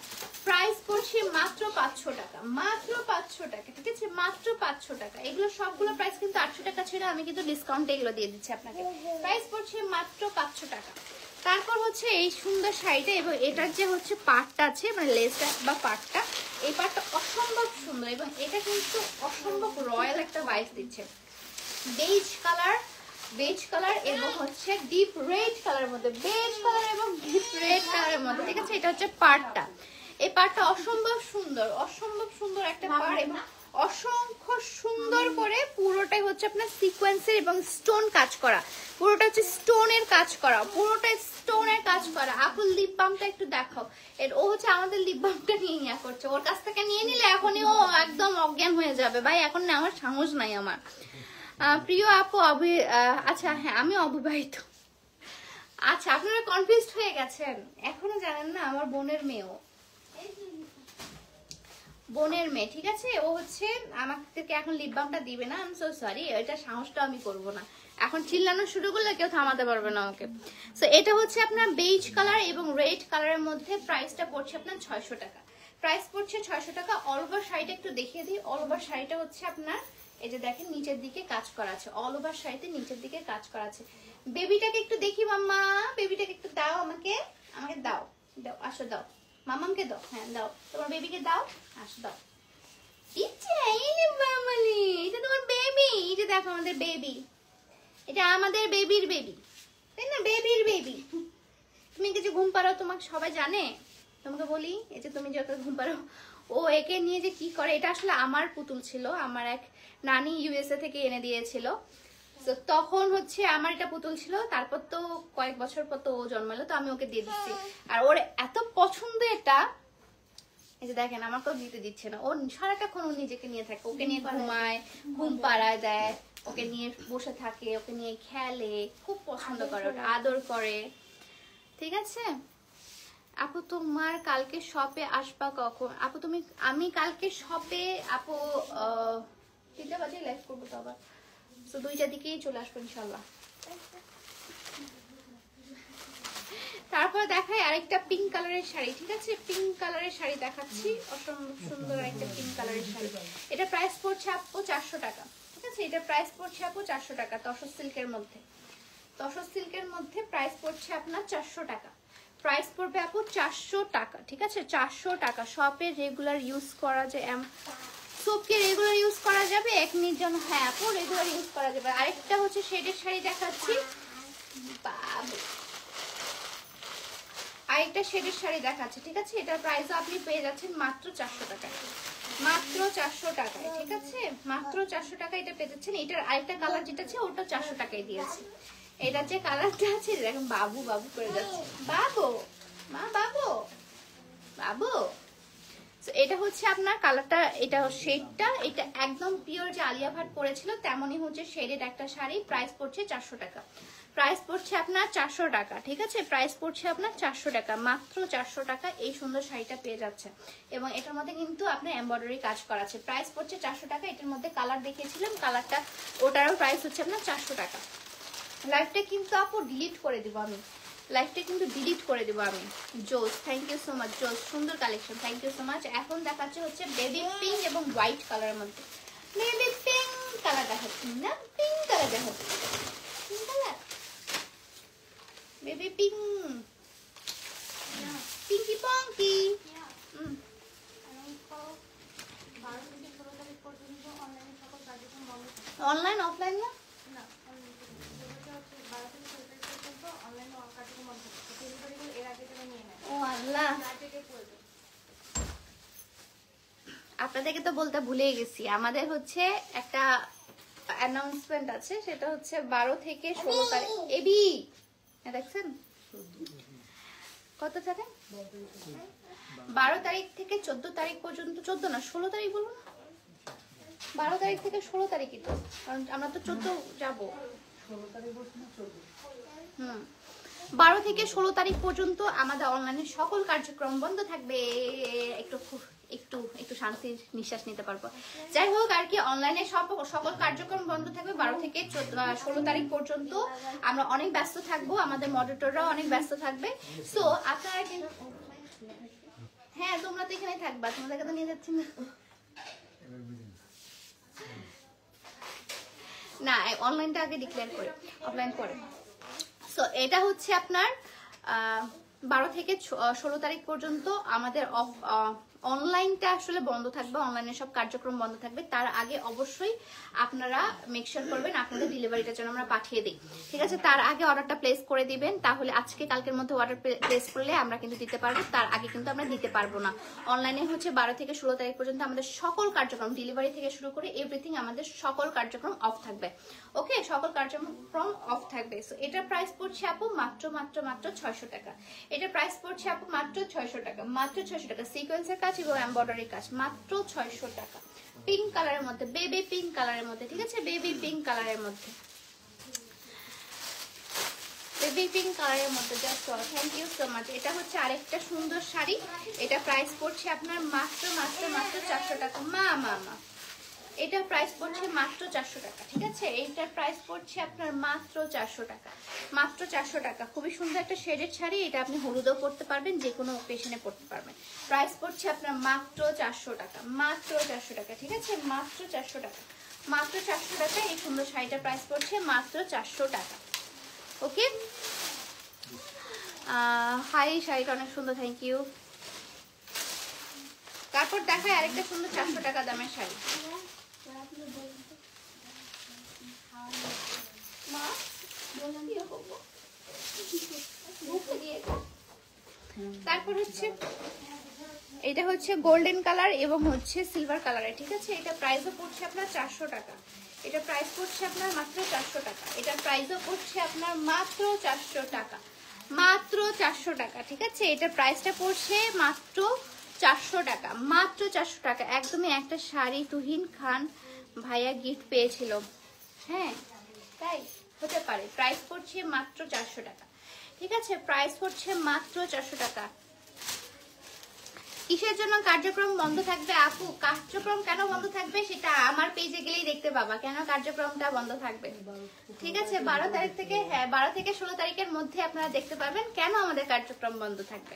প্রাইস পড়ছে মাত্র 500 টাকা, মাত্র 500 টাকা, ঠিক আছে? মাত্র 500 টাকা। এগুলো সবগুলো প্রাইস কিন্তু 800 টাকা ছিল, আমি কিন্তু ডিসকাউন্টে এগুলো দিয়ে দিচ্ছি আপনাকে। প্রাইস পড়ছে মাত্র 500 টাকা। তারপর হচ্ছে এই সুন্দর শাড়িটা, এবং এটার যে হচ্ছে পাটটা আছে, মানে লেসটা বা পাটটা, এই পাটটা অসম্ভব সুন্দর, এবং এটা কিন্তু অসম্ভব রয়্যাল একটা ভাইব দিচ্ছে। বেজ কালার এবং হচ্ছে ডিপ রেড কালারের মধ্যে, বেজ কালার এবং ডিপ রেড কালারের মধ্যে, ঠিক আছে? এটা হচ্ছে পাড়টা। এই পাড়টা অসম্ভব সুন্দর একটা পাড়, এবং অসংখ্য সুন্দর করে পুরোটাই হচ্ছে আপনার সিকোয়েন্সের এবং স্টোন কাজ করা। পুরোটা হচ্ছে স্টোনের কাজ করা, পুরোটা স্টোনের কাজ করা। আপুর লিপ বামটা একটু দেখাও। ও হচ্ছে আমাদের লিপ বামটা নিয়ে ইয়া করছে, ওর কাছ থেকে নিয়ে নিলে এখনই ও একদম অজ্ঞান হয়ে যাবে। ভাই এখন নেওয়ার সাহস নাই আমার। প্রিয় আপু, আচ্ছা হ্যাঁ আমি অবিবাহিত। আচ্ছা আপনারা কনফিউজড হয়ে গেছেন, এখনো জানেন না আমার বোনের মেয়েও, বোনের মেয়ে, ঠিক আছে? ও হচ্ছে আমাদেরকে এখন লিপ বামটা দিবে না। আই এম সো সরি, এটা সাহসটা আমি করব না। এখন চিল্লানো শুরু করলে কেউ থামাতে পারবে না ওকে। সো এটা হচ্ছে আপনার বেজ কালার এবং রেড কালারের মধ্যে। প্রাইসটা পড়ছে আপনার 600 টাকা। প্রাইস পড়ছে 600 টাকা। অল ওভার শাড়িটা একটু দেখিয়ে দিই। অল ওভার শাড়িটা হচ্ছে আপনার এই যে দেখেন নিচের দিকে কাজ করা আছে, অল ওভার শাড়িতে নিচের দিকে কাজ করা আছে। বেবিটাকে একটু দেখি মাম্মা, বেবিটাকে একটু দাও, আমাকে দাও, দাও, আসো দাও, মামামকে দাও, হ্যাঁ দাও, তোমার বেবিকে দাও, আসো দাও। এটা তোমার বেবি, এই যে দেখো আমাদের বেবি, এটা আমাদের বেবির বেবি, তাই না? বেবির বেবি। তুমি কিছু ঘুম পাড়াও, তোমাকে সবাই জানে। তোমাকে বলি, এই যে তুমি যত ঘুম পাড়াও, ও একে নিয়ে যে কি করে। এটা আসলে আমার পুতুল ছিল, আমার এক নানি ইউএসএ থেকে এনে দিয়েছিল। তো তখন হচ্ছে আমার এটা পুতুল ছিল, তারপর তো কয়েক বছর পর তো ও জন্মালো, তো আমি ওকে দিয়ে দিচ্ছি। আর ওর এত পছন্দ এটা, এই যে দেখেন আমাকেও দিতে দিচ্ছে না। ও সারাটাক্ষণ ও নিজেকে নিয়ে থাকে, ওকে নিয়ে ঘুমায়, ঘুম পাড়ায় দেয়, ওকে নিয়ে বসে থাকে, ওকে নিয়ে খেলে, খুব পছন্দ করে, ওটা আদর করে, ঠিক আছে? আপু তোমার কালকে শপে আসবা কখন? আপু আমি কালকে শপে আপু 3টা বাজে লাইভ করবো, তো আবার তো 2টার দিকেই চলে আসবো ইনশাল্লাহ। তারপর দেখাই আরেকটা পিঙ্ক কালারের শাড়ি, ঠিক আছে? পিঙ্ক কালারের শাড়ি দেখাচ্ছি, অসম্ভব সুন্দর একটা পিঙ্ক কালারের শাড়ি। এটা প্রাইস পড়ছে আপু 400 টাকা, ঠিক আছে? এটা প্রাইস পড়ছে আপু 400 টাকা, তসর সিল্কের মধ্যে। তসর সিল্কের মধ্যে প্রাইস পড়ছে আপনার 400 টাকা। প্রাইস পড়বে আপু 400 টাকা, ঠিক আছে? 400 টাকা। শপে রেগুলার ইউজ করা যায়, সোপকে রেগুলার ইউজ করা যাবে এক মিনিট জন্য। হ্যাঁ আপু রেগুলার ইউজ করা যাবে। আরেকটা হচ্ছে শেডের শাড়ি দেখাচ্ছি, বাবু আরেকটা শেডের শাড়ি দেখাচ্ছে, ঠিক আছে? এটার প্রাইসও আপনি পেয়ে যাচ্ছেন মাত্র 400 টাকায়, মাত্র 400 টাকায়, ঠিক আছে? মাত্র 400 টাকায় এটা পেয়ে যাচ্ছেন। এটার আরেকটা কালার যেটা আছে ওটা 400 টাকায় দিয়েছে। এটা যে কালারটা আছে দেখুন, বাবু বাবু করে যাচ্ছে, বাবু মা বাবু বাবু। এটা হচ্ছে আপনার কালারটা, এটা শেডটা, এটা একদম পিওর যে আলিয়া ভাট পরেছিল তেমনই হচ্ছে শেডের একটা শাড়ি। প্রাইস পড়ছে 400 টাকা, প্রাইস পড়ছে আপনার 400 টাকা, ঠিক আছে? প্রাইস পড়ছে আপনার 400 টাকা, মাত্র 400 টাকা এই সুন্দর শাড়িটা পেয়ে যাচ্ছে। এবং এটার মধ্যে কিন্তু আপনার এমব্রয়ডারি কাজ করা আছে। প্রাইস পড়ছে 400 টাকা। এটার মধ্যে কালার দেখিয়েছিলাম, কালারটা ওটারও প্রাইস হচ্ছে আপনার 400 টাকা। লাইভটা কিন্তু আপু ডিলিট করে দিব আমি, লাইভটা কিন্তু ডিলিট করে দেবো আমি। জোস, থ্যাংক ইউ সো মাচ জোস, সুন্দর collection, thank you so much. এখন দেখাচ্ছে হচ্ছে বেবি পিঙ্ক এবং হোয়াইট কালারের মধ্যে। বেবি পিঙ্ক কালার দেখাচ্ছি না, পিঙ্ক কালার দেখাচ্ছি, pink colour, baby pink, pinky ponky. Online offline না? ও আল্লাহ, আপনাদেরকে তো বলতে ভুলেই গেছি, আমাদের হচ্ছে একটা অ্যানাউন্সমেন্ট আছে, সেটা হচ্ছে 12 থেকে 16 তারিখ। এবি দেখছেন কত টাকা? 12 তারিখ থেকে 14 তারিখ পর্যন্ত, 14 না 16 তারিখ বলুন, 12 তারিখ থেকে 16 তারিখই তো, কারণ আমরা তো 14 যাবো। 12 থেকে 16 তারিখ পর্যন্ত আমাদের অনলাইনে সকল কার্যক্রম বন্ধ থাকবে। একটু একটু একটু শান্তির নিঃশ্বাস নিতে পারবো। যাই হোক আর কি, অনলাইনে সকল কার্যক্রম বন্ধ থাকবে 12 থেকে 16 তারিখ পর্যন্ত। আমরা অনেক ব্যস্ত থাকবো, আমাদের মডারেটররাও অনেক ব্যস্ত থাকবে। সো আপনারা কিন্তু, হ্যাঁ তোমরা তো এখানেই থাকবা, তোমাদেরকে তো নিয়ে যাচ্ছি না, অনলাইনটা আগে ডিক্লেয়ার করে অফলাইন পরে। সো এটা হচ্ছে আপনার 12 থেকে 16 তারিখ পর্যন্ত আমাদের অনলাইনটা আসলে বন্ধ থাকবে, অনলাইনে সব কার্যক্রম বন্ধ থাকবে। তার আগে অবশ্যই আপনারা মেকশিওর করবেন আপনাদের ডেলিভারিটার জন্য আমরা পাঠিয়ে দিই, ঠিক আছে? তার আগে অর্ডারটা প্লেস করে দিবেন, তাহলে আজকে কালকের মধ্যে অর্ডার প্লেস করলে আমরা কিন্তু দিতে পারবো, তার আগে কিন্তু আমরা দিতে পারবো না। অনলাইনে হচ্ছে 12 থেকে 16 তারিখ পর্যন্ত আমাদের সকল কার্যক্রম, ডেলিভারি থেকে শুরু করে এভরিথিং, আমাদের সকল কার্যক্রম অফ থাকবে। ওকে, সকল কার্যক্রম অফ থাকবে। সো এটার প্রাইস পড়ছে আপু মাত্র মাত্র মাত্র 600 টাকা। এটার প্রাইস পড়ছে আপু মাত্র 600 টাকা, মাত্র 600 টাকা। সিকোয়েন্সের কাজ এবং এমব্রয়ডারি কাজ, মাত্র 600 টাকা। পিঙ্ক কালারের মধ্যে, বেবি পিঙ্ক কালারের মধ্যে, ঠিক আছে? বেবি পিঙ্ক কালারের মধ্যে, বেবি পিঙ্ক কালারের মধ্যে। Just thank you so much. এটা হচ্ছে আরেকটা সুন্দর শাড়ি, এটা প্রাইস পড়ছে আপনার মাত্র মাত্র মাত্র 400 টাকা। মা মা মা, এটা প্রাইস পড়ছে মাত্র 400 টাকা, ঠিক আছে? এইটার প্রাইস পড়ছে আপনার মাত্র 400 টাকা, মাত্র 400 টাকা। খুবই সুন্দর একটা শেডের শাড়ি, এটা আপনি হলুদেও পরতে পারবেন, যে কোনো অকেশনে পরতে পারবেন। প্রাইস পড়ছে আপনার মাত্র 400 টাকা, মাত্র 400 টাকা, ঠিক আছে? মাত্র 400 টাকা, মাত্র 400 টাকা। এই সুন্দর শাড়িটার প্রাইস পড়ছে মাত্র 400 টাকা। ওকে, হাই, শাড়িটা অনেক সুন্দর, থ্যাংক ইউ। তারপর দেখায় আরেকটা সুন্দর 400 টাকা দামের শাড়ি। তারপর হচ্ছে এটা হচ্ছে গোল্ডেন কালার এবং হচ্ছে সিলভার কালারের, ঠিক আছে? এটা প্রাইসও পড়ছে আপনার 400 টাকা, এটা প্রাইস পড়ছে আপনার মাত্র 400 টাকা। এটার প্রাইসও পড়ছে আপনার মাত্র 400 টাকা, মাত্র 400 টাকা, ঠিক আছে? এটার প্রাইসটা পড়ছে মাত্র 400 টাকা, মাত্র 400 টাকা। একদমই একটা শাড়ি তুহিন খান ভাইয়া গিফট পেয়েছিল, হ্যাঁ তাই হতে পারে। প্রাইস পড়ছে মাত্র 400 টাকা, ঠিক আছে? প্রাইস পড়ছে মাত্র 400 টাকা। কিসের জন্য কার্যক্রম বন্ধ থাকবে আপু? কার্যক্রম কেন বন্ধ থাকবে সেটা আমার পেজে গেলেই দেখতে পাবা কেন কার্যক্রমটা বন্ধ থাকবে। ঠিক আছে, 12 তারিখ থেকে, হ্যাঁ 12 থেকে 16 তারিখের মধ্যে আপনারা দেখতে পাবেন কেন আমাদের কার্যক্রম বন্ধ থাকবে।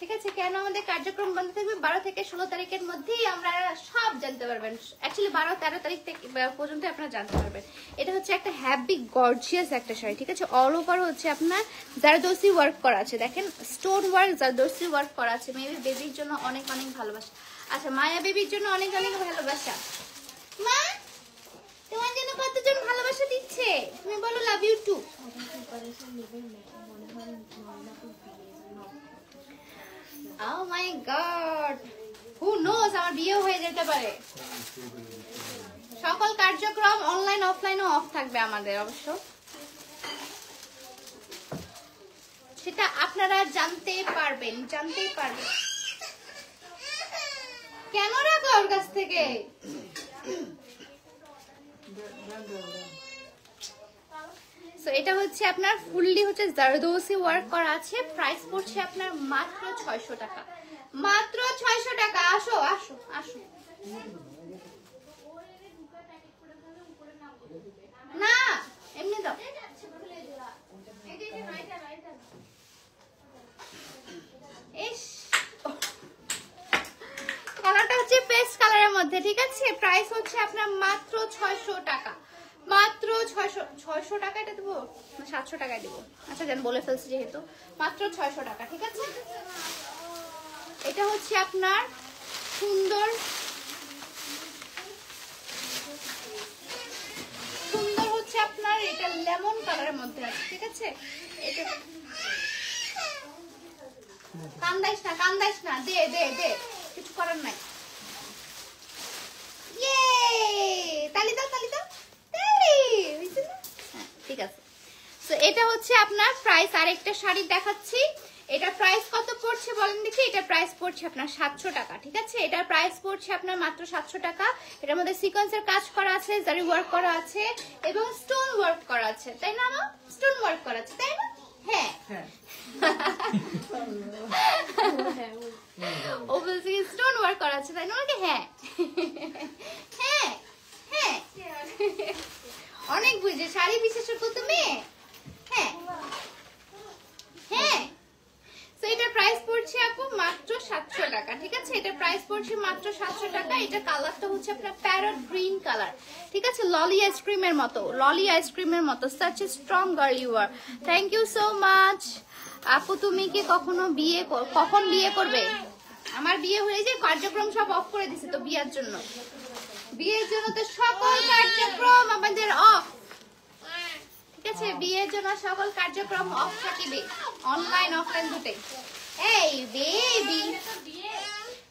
ঠিক আছে, কেন আমাদের কার্যক্রম বন্ধ থাকবে 12 থেকে 16 তারিখের মধ্যেই আমরা সব জানতে পারবেন। অ্যাকচুয়ালি 12-13 তারিখ থেকে পর্যন্ত আপনারা জানতে পারবেন। এটা হচ্ছে একটা হ্যাভি গর্জিয়াস একটা শাড়ি। ঠিক আছে, অল ওভার হচ্ছে আপনার জারদোসি ওয়ার্ক করা আছে, দেখেন স্টোন ওয়ার্ক জারদোসি ওয়ার্ক করা আছে। মেবি বেবির জন্য অনেক অনেক ভালোবাসা। আচ্ছা, মায়া বেবির জন্য অনেক অনেক ভালোবাসা। মা তোমার জন্য কতজন ভালোবাসা দিচ্ছে, তুমি বলো love you too. Oh my god, who knows, আমার বিয়ে হয়ে যেতে পারে। সকল কার্যক্রম অনলাইন অফলাইনও অফ থাকবে আমাদের অবশ্য, সেটা আপনারা জানতেই পারবেন। কেন রাখো ওর কাছ থেকে? সো এটা হচ্ছে আপনার ফুললি হচ্ছে জারদোসি ওয়ার্ক করা আছে। প্রাইস পড়ছে আপনার মাত্র 600 টাকা, মাত্র 600 টাকা। আসো আসো আসো, না এমনি দাও। ইস, কালারটা হচ্ছে পেস্ট কালারের মধ্যে। ঠিক আছে, প্রাইস হচ্ছে আপনার মাত্র 600 টাকা, মাত্র 600 টাকা। এটা দেবো না 700 টাকায় দেবো? আচ্ছা জান, বলে ফেলছি যেহেতু, মাত্র 600 টাকা। ঠিক আছে, এটা হচ্ছে আপনার সুন্দর সুন্দর হচ্ছে আপনার এটা লেমন কালারের মধ্যে আছে। ঠিক আছে, এটা কান্দাইস না, দে দে দে, কিছু করার নাই। ইয়ে, তালি দাও তালি দাও, তালি হইছে না? হ্যাঁ ঠিক আছে। সো এটা হচ্ছে আপনার প্রাইস। আরেকটা শাড়ি দেখাচ্ছি, এটা প্রাইস কত পড়ছে বলেন দেখি? এটা প্রাইস পড়ছে আপনার 700 টাকা। ঠিক আছে, এটার প্রাইস পড়ছে আপনার মাত্র 700 টাকা। এটার মধ্যে সিকোয়েন্সের কাজ করা আছে, জারি ওয়ার্ক করা আছে এবং স্টোন ওয়ার্ক করা আছে, তাই না মা? স্টোন ওয়ার্ক করা আছে, তাই না? হ্যাঁ ও বলছে স্টোন ওয়ার্ক করা আছে, তাই না? হ্যাঁ হ্যাঁ হ্যাঁ, অনেক বুঝে শাড়ি বিশেষজ্ঞ তুমি। হ্যাঁ হ্যাঁ, তো এটার প্রাইস পড়ছে আপু মাত্র 700 টাকা। ঠিক আছে, এটার প্রাইস পড়ছে মাত্র 700 টাকা। এটা কালারটা হচ্ছে আপনার প্যারট গ্রিন কালার। ঠিক আছে, ললি আইসক্রিমের মতো, such a strong girl you are. Thank you so much আপু। তুমি কি কখন বিয়ে করবে? আমার বিয়ে হয়ে যায়, কার্যক্রম সব অফ করে দিছে তো বিয়ের জন্য তো সকল কার্যক্রম আমাদের অফ। ঠিক আছে, বিয়ের জন্য সকল কার্যক্রম অফ থাকিবে, অনলাইন অফলাইন দুটোই। এই বেবি,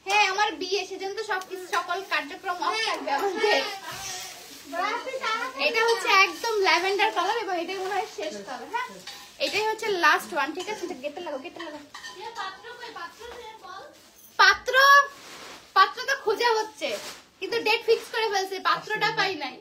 হ্যাঁ আমার বিয়ে, সেজন্য তো সবকিছু সকল কার্যক্রম অফ থাকবে আমাদের। এটা হচ্ছে একদম ল্যাভেন্ডার কালার এবং এটাই মনে হয় শেষ কালার। হ্যাঁ, এটাই হচ্ছে লাস্ট ওয়ান। ঠিক আছে, গেটে লাগো। পাত্র তো খোঁজা হচ্ছে, কিন্তু ডেট ফিক্স করে ফেলছে, পাত্রটা পাই নাই।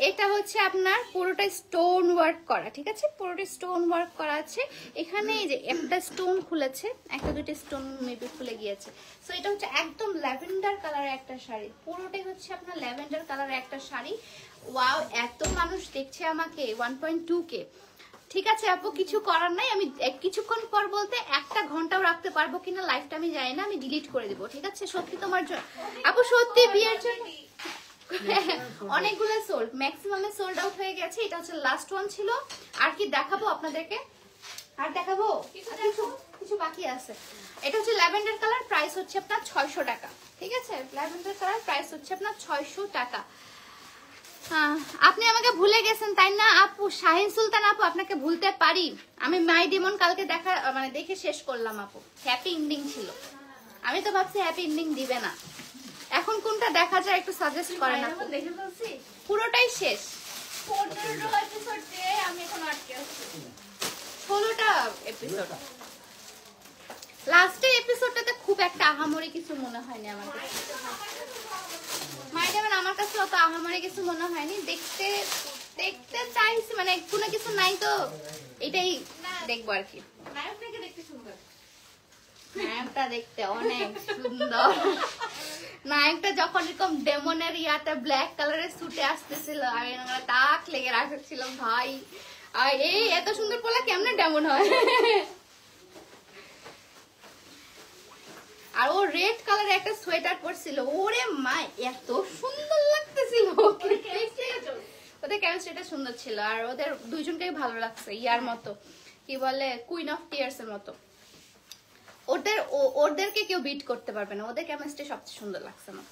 এটা হচ্ছে আপনার পুরোটা স্টোন ওয়ার্ক করা। ঠিক আছে, পুরোটা স্টোন ওয়ার্ক করা আছে। এখানে এই যে একটা স্টোন খুলেছে, একটা দুইটা স্টোন মেবি খুলে গিয়েছে। সো এটা হচ্ছে একদম ল্যাভেন্ডার কালারের একটা শাড়ি, পুরোটাই হচ্ছে আপনার ল্যাভেন্ডার কালারের একটা শাড়ি। ওয়াও, এত মানুষ দেখছে আমাকে, 1.2K। ঠিক আছে আপু, কিছু করার নাই। আমি কিছুক্ষণ পর বলতে 1 ঘন্টাও রাখতে পারবো কিনা লাইফটা আমি জানি না, আমি ডিলিট করে দেবো। ঠিক আছে, সত্যি তোমার জন্য আপু, সত্যি বিয়ের জন্য অনেকগুলো সোল্ড, ম্যাক্সিমামে সোল্ড আউট হয়ে গেছে। এটা হচ্ছে লাস্ট ওয়ান ছিল। আর কি দেখাবো আপনাদেরকে? আর দেখাবো কিছু বাকি আছে। এটা হচ্ছে ল্যাভেন্ডার কালার, প্রাইস হচ্ছে আপনার 600 টাকা। ঠিক আছে, ল্যাভেন্ডার কালার প্রাইস হচ্ছে আপনার 600 টাকা। আপনি আমাকে ভুলে গেছেন তাই না আপু? শাহিন সুলতান আপু, আপনাকে ভুলতে পারি? আমি মাই ডিমন কালকে দেখে শেষ করলাম আপু, হ্যাপি এন্ডিং ছিল। আমি তো ভাবছি হ্যাপি এন্ডিং দিবে না। এখন কোনটা দেখা যায় একটু সাজেস্ট করেন আপু। দেখে ফেলছি পুরোটাই শেষ, 15 এপিসোড দিয়ে আমি এখন আটকে আছি। 16টা এপিসোড। লাস্টের এপিসোডটাতে খুব একটা আহামরি কিছু মনে হয়নি আমার কাছে। মাই ডিমন আমার কাছে অত আহামরি কিছু মনে হয়নি। দেখতে চাইছি, মানে মানে কোনো কিছু নাই তো এটাই দেখবো আর কি। নায়কটাকে দেখতে সুন্দর, নায়কটা দেখতে অনেক সুন্দর। নায়কটা যখন এরকম ডেমনের ইয়াতে ব্ল্যাক কালারের সুটে আসতেছিল আমি তাক লেগে রাখছিলাম ভাই, আর এই এত সুন্দর পোলা কেমনে ডেমন হয়। আর ও রেড কালারের একটা সোয়েটার পরছিল, ওরে মা এত সুন্দর লাগতেছিল। ওদের কেমিস্ট্রিটা সুন্দর ছিল আর ওদের দুইজনকে ভালো লাগছে, ইয়ার মতো কি বলে কুইন অফ টিয়ার্স এর মতো। ওদেরকে কেউ বিট করতে পারবে না, ওদের কেমিস্ট্রি সবচেয়ে সুন্দর লাগছে আমার।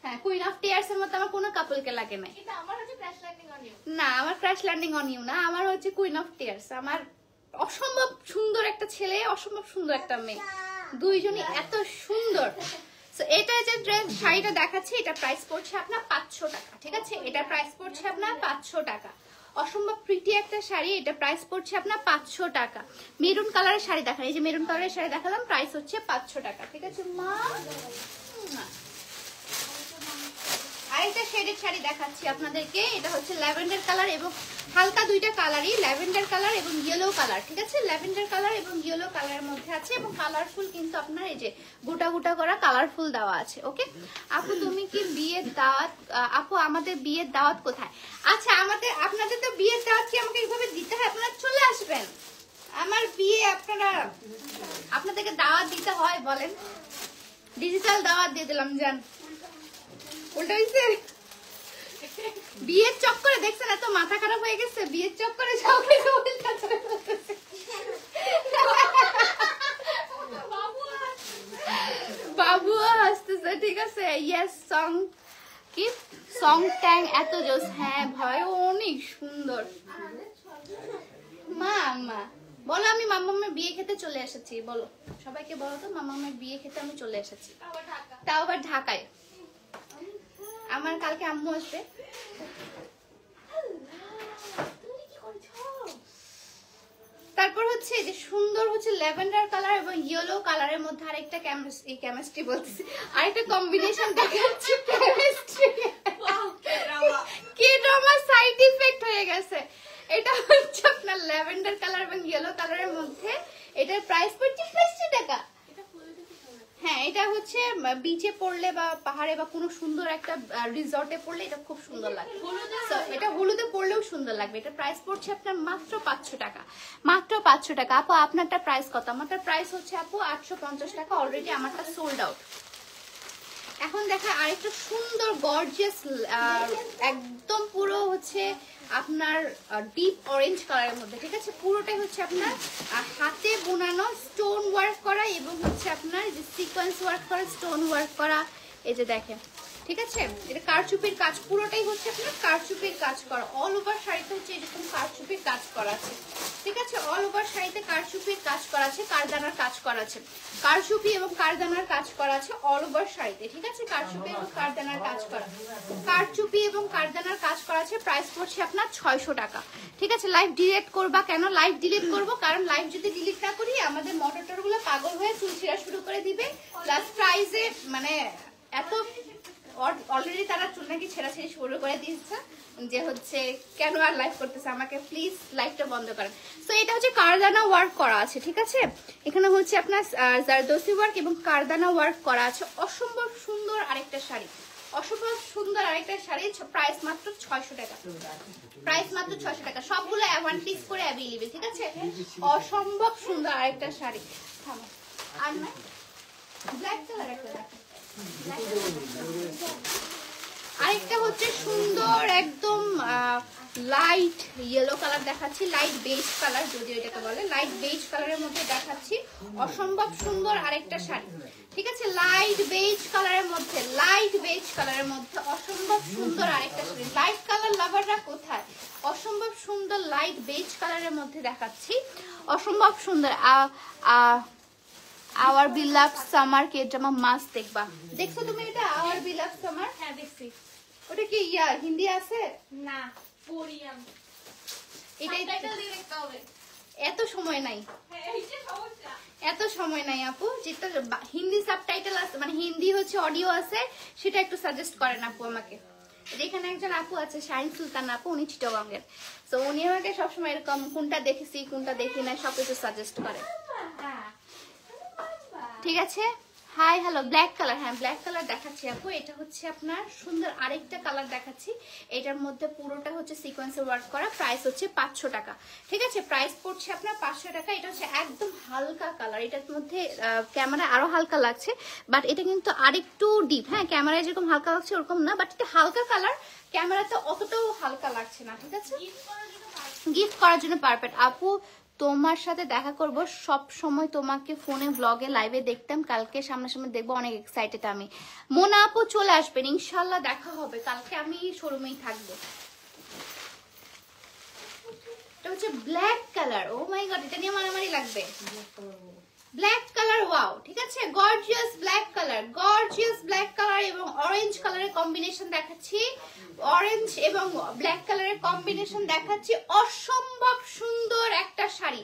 হ্যাঁ কুইন অফ টিয়ার্স এর মতো আমার কোনো কাপলকে লাগে নাই। কিন্তু আমার হচ্ছে ক্র্যাশ ল্যান্ডিং অন ইউ। না আমার ক্র্যাশ ল্যান্ডিং অন ইউ না, আমার হচ্ছে কুইন অফ টিয়ার্স। আমার অসম্ভব সুন্দর একটা ছেলে, অসম্ভব সুন্দর একটা মেয়ে, দুইজনই এত সুন্দর। So, এটা যে ড্রেস শাড়িটা দেখাচ্ছি এটা প্রাইস পড়ছে আপনার 500 টাকা, ঠিক আছে? এটা প্রাইস পড়ছে আপনার 500 টাকা। অসম্ভব প্রিটি একটা শাড়ি, এটা প্রাইস পড়ছে আপনার 500 টাকা। মেরুন কালারের শাড়ি দেখান, এই যে মেরুন কালারের শাড়ি দেখালাম, প্রাইস হচ্ছে 500 টাকা, ঠিক আছে মা? আরেকটা শেডের শাড়ি দেখাচ্ছি আপনাদেরকে, এটা হচ্ছে ল্যাভেন্ডার কালার এবং হালকা দুইটা কালারই, ল্যাভেন্ডার কালার এবং ইয়েলো কালার, ঠিক আছে? ল্যাভেন্ডার কালার এবং ইয়েলো কালারের মধ্যে আছে এবং কালারফুল কিন্তু আপনার এই যে গোটা গোটা করা কালারফুল দেওয়া আছে। ওকে আপু তুমি কি বিয়ের দাওয়াত, আপু আমাদের বিয়ের দাওয়াত কোথায়? আচ্ছা আমাদের আপনাদের তো বিয়ের দাওয়াত কি আমাকে এইভাবে দিতে হয়? আপনারা চলে আসবেন আমার বিয়ে, আপনাদেরকে দাওয়াত দিতে হয় বলেন? ডিজিটাল দাওয়াত দিয়ে দিলাম জান, উল্টা হইছে। বিয়ের চক্করে দেখছেন এত মাথা খারাপ হয়ে গেছে, বিয়ের চক্করে সব কিছু উল্টা চলে যাচ্ছে। বাবুও হাসতেছে, ঠিক আছে? ইয়েস সং কি সং ট্যাং এত জোস। হ্যাঁ ভাই অনেক সুন্দর। মা মা বলো আমি মাম্মামের বিয়ে খেতে চলে এসেছি, বলো সবাইকে বলো তো মাম্মামের বিয়ে খেতে আমি চলে এসেছি, তাও আবার ঢাকায়। আমার কালকে আম্মু আসবে। তারপর হচ্ছে যে সুন্দর হচ্ছে ল্যাভেন্ডার কালার এবং ইয়েলো কালারের মধ্যে আরেকটা কেমিস্ট্রি বলতেছি, আরেকটা কম্বিনেশন দেখাচ্ছি chemistry. K drama side effect হয়ে গেছে। এটা হচ্ছে আপনার ল্যাভেন্ডার কালার এবং ইয়েলো কালারের মধ্যে, এটার প্রাইস পড়ছে 50 টাকা। হ্যাঁ এটা হচ্ছে বিচে পড়লে বা পাহাড়ে বা কোনো সুন্দর একটা রিসর্টে পড়লে এটা খুব সুন্দর লাগবে। এটা হলুদে পড়লেও সুন্দর লাগবে। এটা প্রাইস পড়ছে আপনার মাত্র 500 টাকা, মাত্র 500 টাকা। আপু আপনারটা প্রাইস কত? আমারটা প্রাইস হচ্ছে আপু 850 টাকা, অলরেডি আমারটা সোল্ড আউট। এখন দেখা আরেকটা সুন্দর গর্জিয়াস একদম পুরো হচ্ছে আপনার ডিপ অরেঞ্জ কালারের মধ্যে, ঠিক আছে? পুরোটাই হচ্ছে আপনার হাতে বোনানো স্টোন ওয়ার্ক করা এবং হচ্ছে আপনার যে সিকোয়েন্স ওয়ার্ক করা, স্টোন ওয়ার্ক করা, এই যে দেখেন, ঠিক আছে? এটা কারচুপির কাজ, পুরোটাই হচ্ছে আপনার কারচুপির কাজ করা। অল ওভার শাড়িতে হচ্ছে এরকম কারচুপির কাজ করা আছে, ঠিক আছে? অল ওভার শাড়িতে কারচুপির কাজ করা আছে, কারদানার কাজ করা আছে, কারচুপি এবং কারদানার কাজ করা আছে অল ওভার শাড়িতে, ঠিক আছে? কারচুপি এবং কারদানার কাজ করা, কারচুপি এবং কারদানার কাজ করা আছে। প্রাইস পড়ছে আপনার 600 টাকা, ঠিক আছে? লাইভ ডিলিট করবা কেন? লাইভ ডিলিট করবো কারণ লাইভ যদি ডিলিট না করি আমাদের মডারেটর গুলো পাগল হয়ে চুল ছিঁড়া শুরু করে দিবে, প্লাস প্রাইজে মানে এত অলরেডি তারা চুল নাকি ছেঁড়াছেড়ি শুরু করে দিয়েছে যে হচ্ছে কেন আর লাইভ করতেছে, আমাকে প্লিজ লাইভটা বন্ধ করেন। তো এটা হচ্ছে কারদানা ওয়ার্ক করা আছে, ঠিক আছে? এখানে হচ্ছে আপনার জারদোসি ওয়ার্ক এবং কারদানা ওয়ার্ক করা আছে। অসম্ভব সুন্দর আরেকটা শাড়ি, অসম্ভব সুন্দর আরেকটা শাড়ি, প্রাইস মাত্র 600 টাকা, প্রাইস মাত্র 600 টাকা। সবগুলো ওয়ান পিস করে অ্যাভেলেবল, ঠিক আছে? অসম্ভব সুন্দর আরেকটা শাড়ি। আর না ব্ল্যাক কালার একটা আরেকটা হচ্ছে সুন্দর একদম লাইট ইয়েলো কালার দেখাচ্ছি, লাইট বেজ কালার যদিও এটাকে বলে, লাইট বেজ কালারের মধ্যে দেখাচ্ছি। অসম্ভব সুন্দর আরেকটা শাড়ি, ঠিক আছে? লাইট বেজ কালারের মধ্যে, লাইট বেজ কালারের মধ্যে অসম্ভব সুন্দর আরেকটা শাড়ি। লাইট কালার লাভাররা কোথায়? অসম্ভব সুন্দর লাইট বেজ কালারের মধ্যে দেখাচ্ছি, অসম্ভব সুন্দর। আওয়ার বিলাভ সামার কে ড্রামা মাস্ট দেখবা। দেখছো তুমি এটা আওয়ার বিলাভ সামার? হ্যাঁ দেখছি। ওটা কি হিন্দি আছে? না কোরিয়ান। এটাই টাইটেল দিয়ে দেখতে হবে। এত সময় নাই, হ্যাঁ এইটা সমস্যা। এত সময় নাই আপু। যেটা হিন্দি সাবটাইটেল আছে মানে হিন্দি হচ্ছে অডিও আছে সেটা একটু সাজেস্ট করেন আপু আমাকে। যেখানে একজন আপু আছে শাহিন সুলতান আপু, উনি চিটাগংয়ের। তো উনি আমাকে সবসময় এরকম কোনটা দেখেছি কোনটা দেখি না সবকিছু সাজেস্ট করে। ঠিক আছে, হাই হ্যালো। ব্ল্যাক কালার, হ্যাঁ ব্ল্যাক কালার দেখাচ্ছি আপু। এটা হচ্ছে আপনার সুন্দর আরেকটা কালার দেখাচ্ছি। এটার মধ্যে পুরোটা হচ্ছে সিকোয়েন্সের ওয়ার্ক করা। প্রাইস হচ্ছে 500 টাকা। ঠিক আছে, প্রাইস পড়ছে আপনার 500 টাকা। এটা হচ্ছে একদম হালকা কালার। এটার মধ্যে ক্যামেরায় আরো হালকা লাগছে, বাট এটা কিন্তু আরেকটু ডিপ। হ্যাঁ, ক্যামেরায় যেরকম হালকা লাগছে ওরকম না, বাট এটা হালকা কালার, ক্যামেরাতে অতটাও হালকা লাগছে না। ঠিক আছে, গিফট করার জন্য পারফেক্ট। আপু তোমার সাথে দেখা করব, সব সময় তোমাকে ফোনে ব্লগে লাইভে দেখতাম, কালকে সামনাসামনি দেখবো, অনেক এক্সাইটেড আমি। মোনা আপু চলে আসবেন ইনশাল্লাহ, দেখা হবে কালকে, আমি শোরুমেই থাকবো। এটা হচ্ছে ব্ল্যাক কালার। ও মাই গড, এটা নিয়ে মারামারি লাগবে। Black colour, wow. ঠিক আছে, gorgeous black colour, gorgeous black colour এবং অরেঞ্জ কালারের কম্বিনেশন দেখাচ্ছি। অরেঞ্জ এবং ব্ল্যাক কালারের কম্বিনেশন দেখাচ্ছি। অসম্ভব সুন্দর একটা শাড়ি,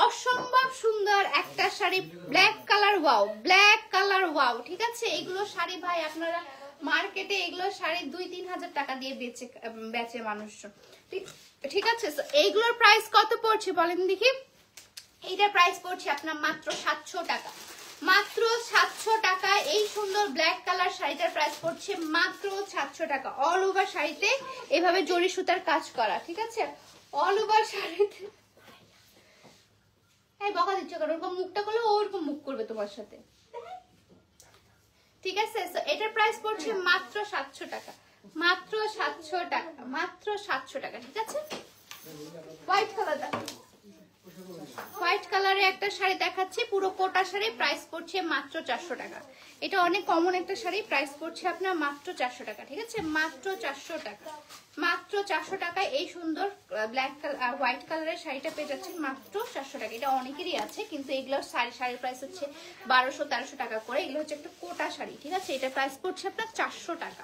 অসম্ভব সুন্দর একটা sari. Black colour, wow, black colour, wow. ঠিক আছে, এগুলো শাড়ি ভাই আপনারা মার্কেটে এগুলো শাড়ি 2-3 হাজার টাকা দিয়ে বেচে মানুষজন। ঠিক আছে, এইগুলোর প্রাইস কত পড়ছে বলেন দেখি। এইটার প্রাইস পড়ছে আপনার মাত্র 700 টাকা, মাত্র 700 টাকা। এই সুন্দর ব্ল্যাক কালার শাড়িটার প্রাইস পড়ছে মাত্র 700 টাকা। অল ওভার শাড়িতে এভাবে জরি সুতার কাজ করা। ঠিক আছে, অল ওভার শাড়িতে। এই বকা দিচ্ছ কারণ ওরকম মুখটা করলে ওরকম মুখ করবে তোমার সাথে। ঠিক আছে, এটার প্রাইস পড়ছে মাত্র 700 টাকা, মাত্র 700 টাকা, মাত্র 700 টাকা। ঠিক আছে, হোয়াইট কালার, হোয়াইট কালারে একটা শাড়ি দেখাচ্ছি, পুরো কোটা শাড়ি, প্রাইস পড়ছে মাত্র 400 টাকা। এটা অনেক কমন একটা শাড়ি, প্রাইস পড়ছে আপনার মাত্র 400 টাকা। ঠিক আছে, মাত্র 400 টাকা, মাত্র 400 টাকায় এই সুন্দর ব্ল্যাক কালার হোয়াইট কালারের শাড়িটা পেয়ে যাচ্ছেন মাত্র 400 টাকা। এটা অনেকেরই আছে, কিন্তু এগুলো শাড়ির প্রাইস হচ্ছে 1200-1300 টাকা করে। এগুলো হচ্ছে একটা কোটা শাড়ি। ঠিক আছে, এটা প্রাইস পড়ছে আপনার 400 টাকা,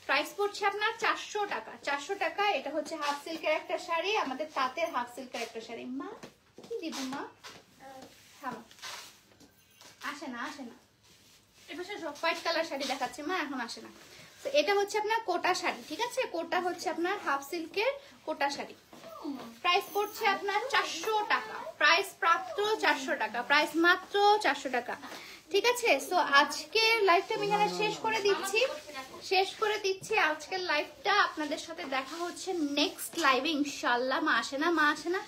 প্রাইস পড়ছে আপনার 400 টাকা, 400 টাকা। এটা হচ্ছে হাফ সিল্কের একটা শাড়ি, আমাদের তাঁতের হাফ সিল্কের একটা শাড়ি। মা কি দিব মা, থামো, আসে না, আসে না। এবার হোয়াইট কালার শাড়ি দেখাচ্ছে মা, এখন আসে না। তো এটা হচ্ছে আপনার কোটা শাড়ি। ঠিক আছে, কোটা হচ্ছে আপনার হাফ সিল্কের কোটা শাড়ি। প্রাইস পড়ছে আপনার 400 টাকা, প্রাইস প্রাপ্ত 400 টাকা, প্রাইস মাত্র 400 টাকা। ঠিক আছে, সো আজকের লাইভটা আমি এখানে শেষ করে দিচ্ছি আজকের লাইভটা। আপনাদের সাথে দেখা হচ্ছে নেক্সট লাইভে ইনশাল্লাহ। মা আসে না, মা আসে না।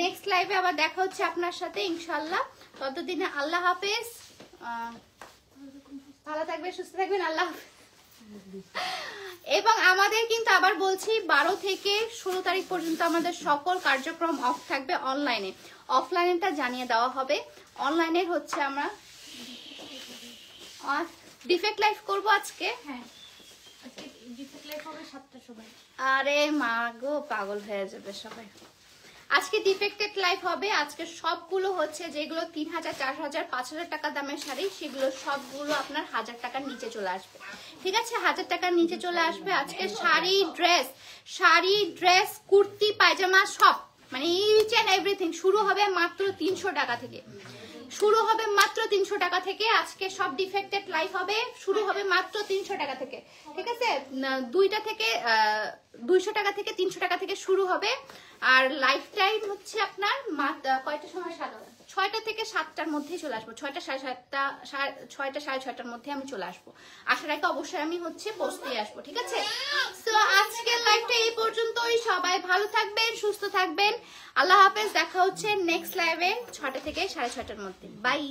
নেক্সট লাইভে আবার দেখা হচ্ছে আপনার সাথে ইনশাল্লাহ। ততদিনে আল্লাহ হাফেজ, ভালো থাকবেন, সুস্থ থাকবেন, আল্লাহ হাফেজ। এবং আমাদের কিন্তু আবার বলছি 12 থেকে 16 তারিখ পর্যন্ত আমাদের সকল কার্যক্রম অফ থাকবে অনলাইনে। অফলাইনেটা জানিয়ে দেওয়া হবে। অনলাইনের হচ্ছে আমরা ডিফেক্ট লাইভ করবো আজকে। হ্যাঁ, আজকে ডিফেক্ট লাইভ হবে 7টার সময়। আরে মা গো, পাগল হয়ে যাবে সবাই। আজকে ডিফেক্টেড লাইভ হবে। আজকে সবগুলো হচ্ছে যেগুলো 3000, 4000, 5000 টাকা দামের শাড়ি, সেগুলো সবগুলো আপনার 1000 টাকার নিচে চলে আসবে। ঠিক আছে, 1000 টাকার নিচে চলে আসবে। আজকে শাড়ি, ড্রেস, কুর্তি, পায়জামা সব, মানে ইচ এন্ড এভরিথিং শুরু হবে মাত্র 300 টাকা থেকে, শুরু হবে মাত্র 300 টাকা থেকে। আজকে সব ডিফেক্টেড লাইভ হবে, শুরু হবে মাত্র 300 টাকা থেকে। ঠিক আছে, 2টা থেকে 200 টাকা থেকে 300 টাকা থেকে শুরু হবে। আর লাইফ টাইম হচ্ছে আপনার কয়টার সময়, 6টা থেকে 7টার মধ্যেই চলে আসবো। 6টা, 6:30, 6:30টার মধ্যে আমি চলে আসবো। আসার আগে অবশ্যই আমি হচ্ছে পোস্ট দিয়ে আসবো। ঠিক আছে, তো আজকের লাইভটা এই পর্যন্তই। সবাই ভালো থাকবেন, সুস্থ থাকবেন, আল্লাহ হাফেজ। দেখা হচ্ছে নেক্সট লাইভে 6টা থেকে 6:30টার মধ্যে। বাই।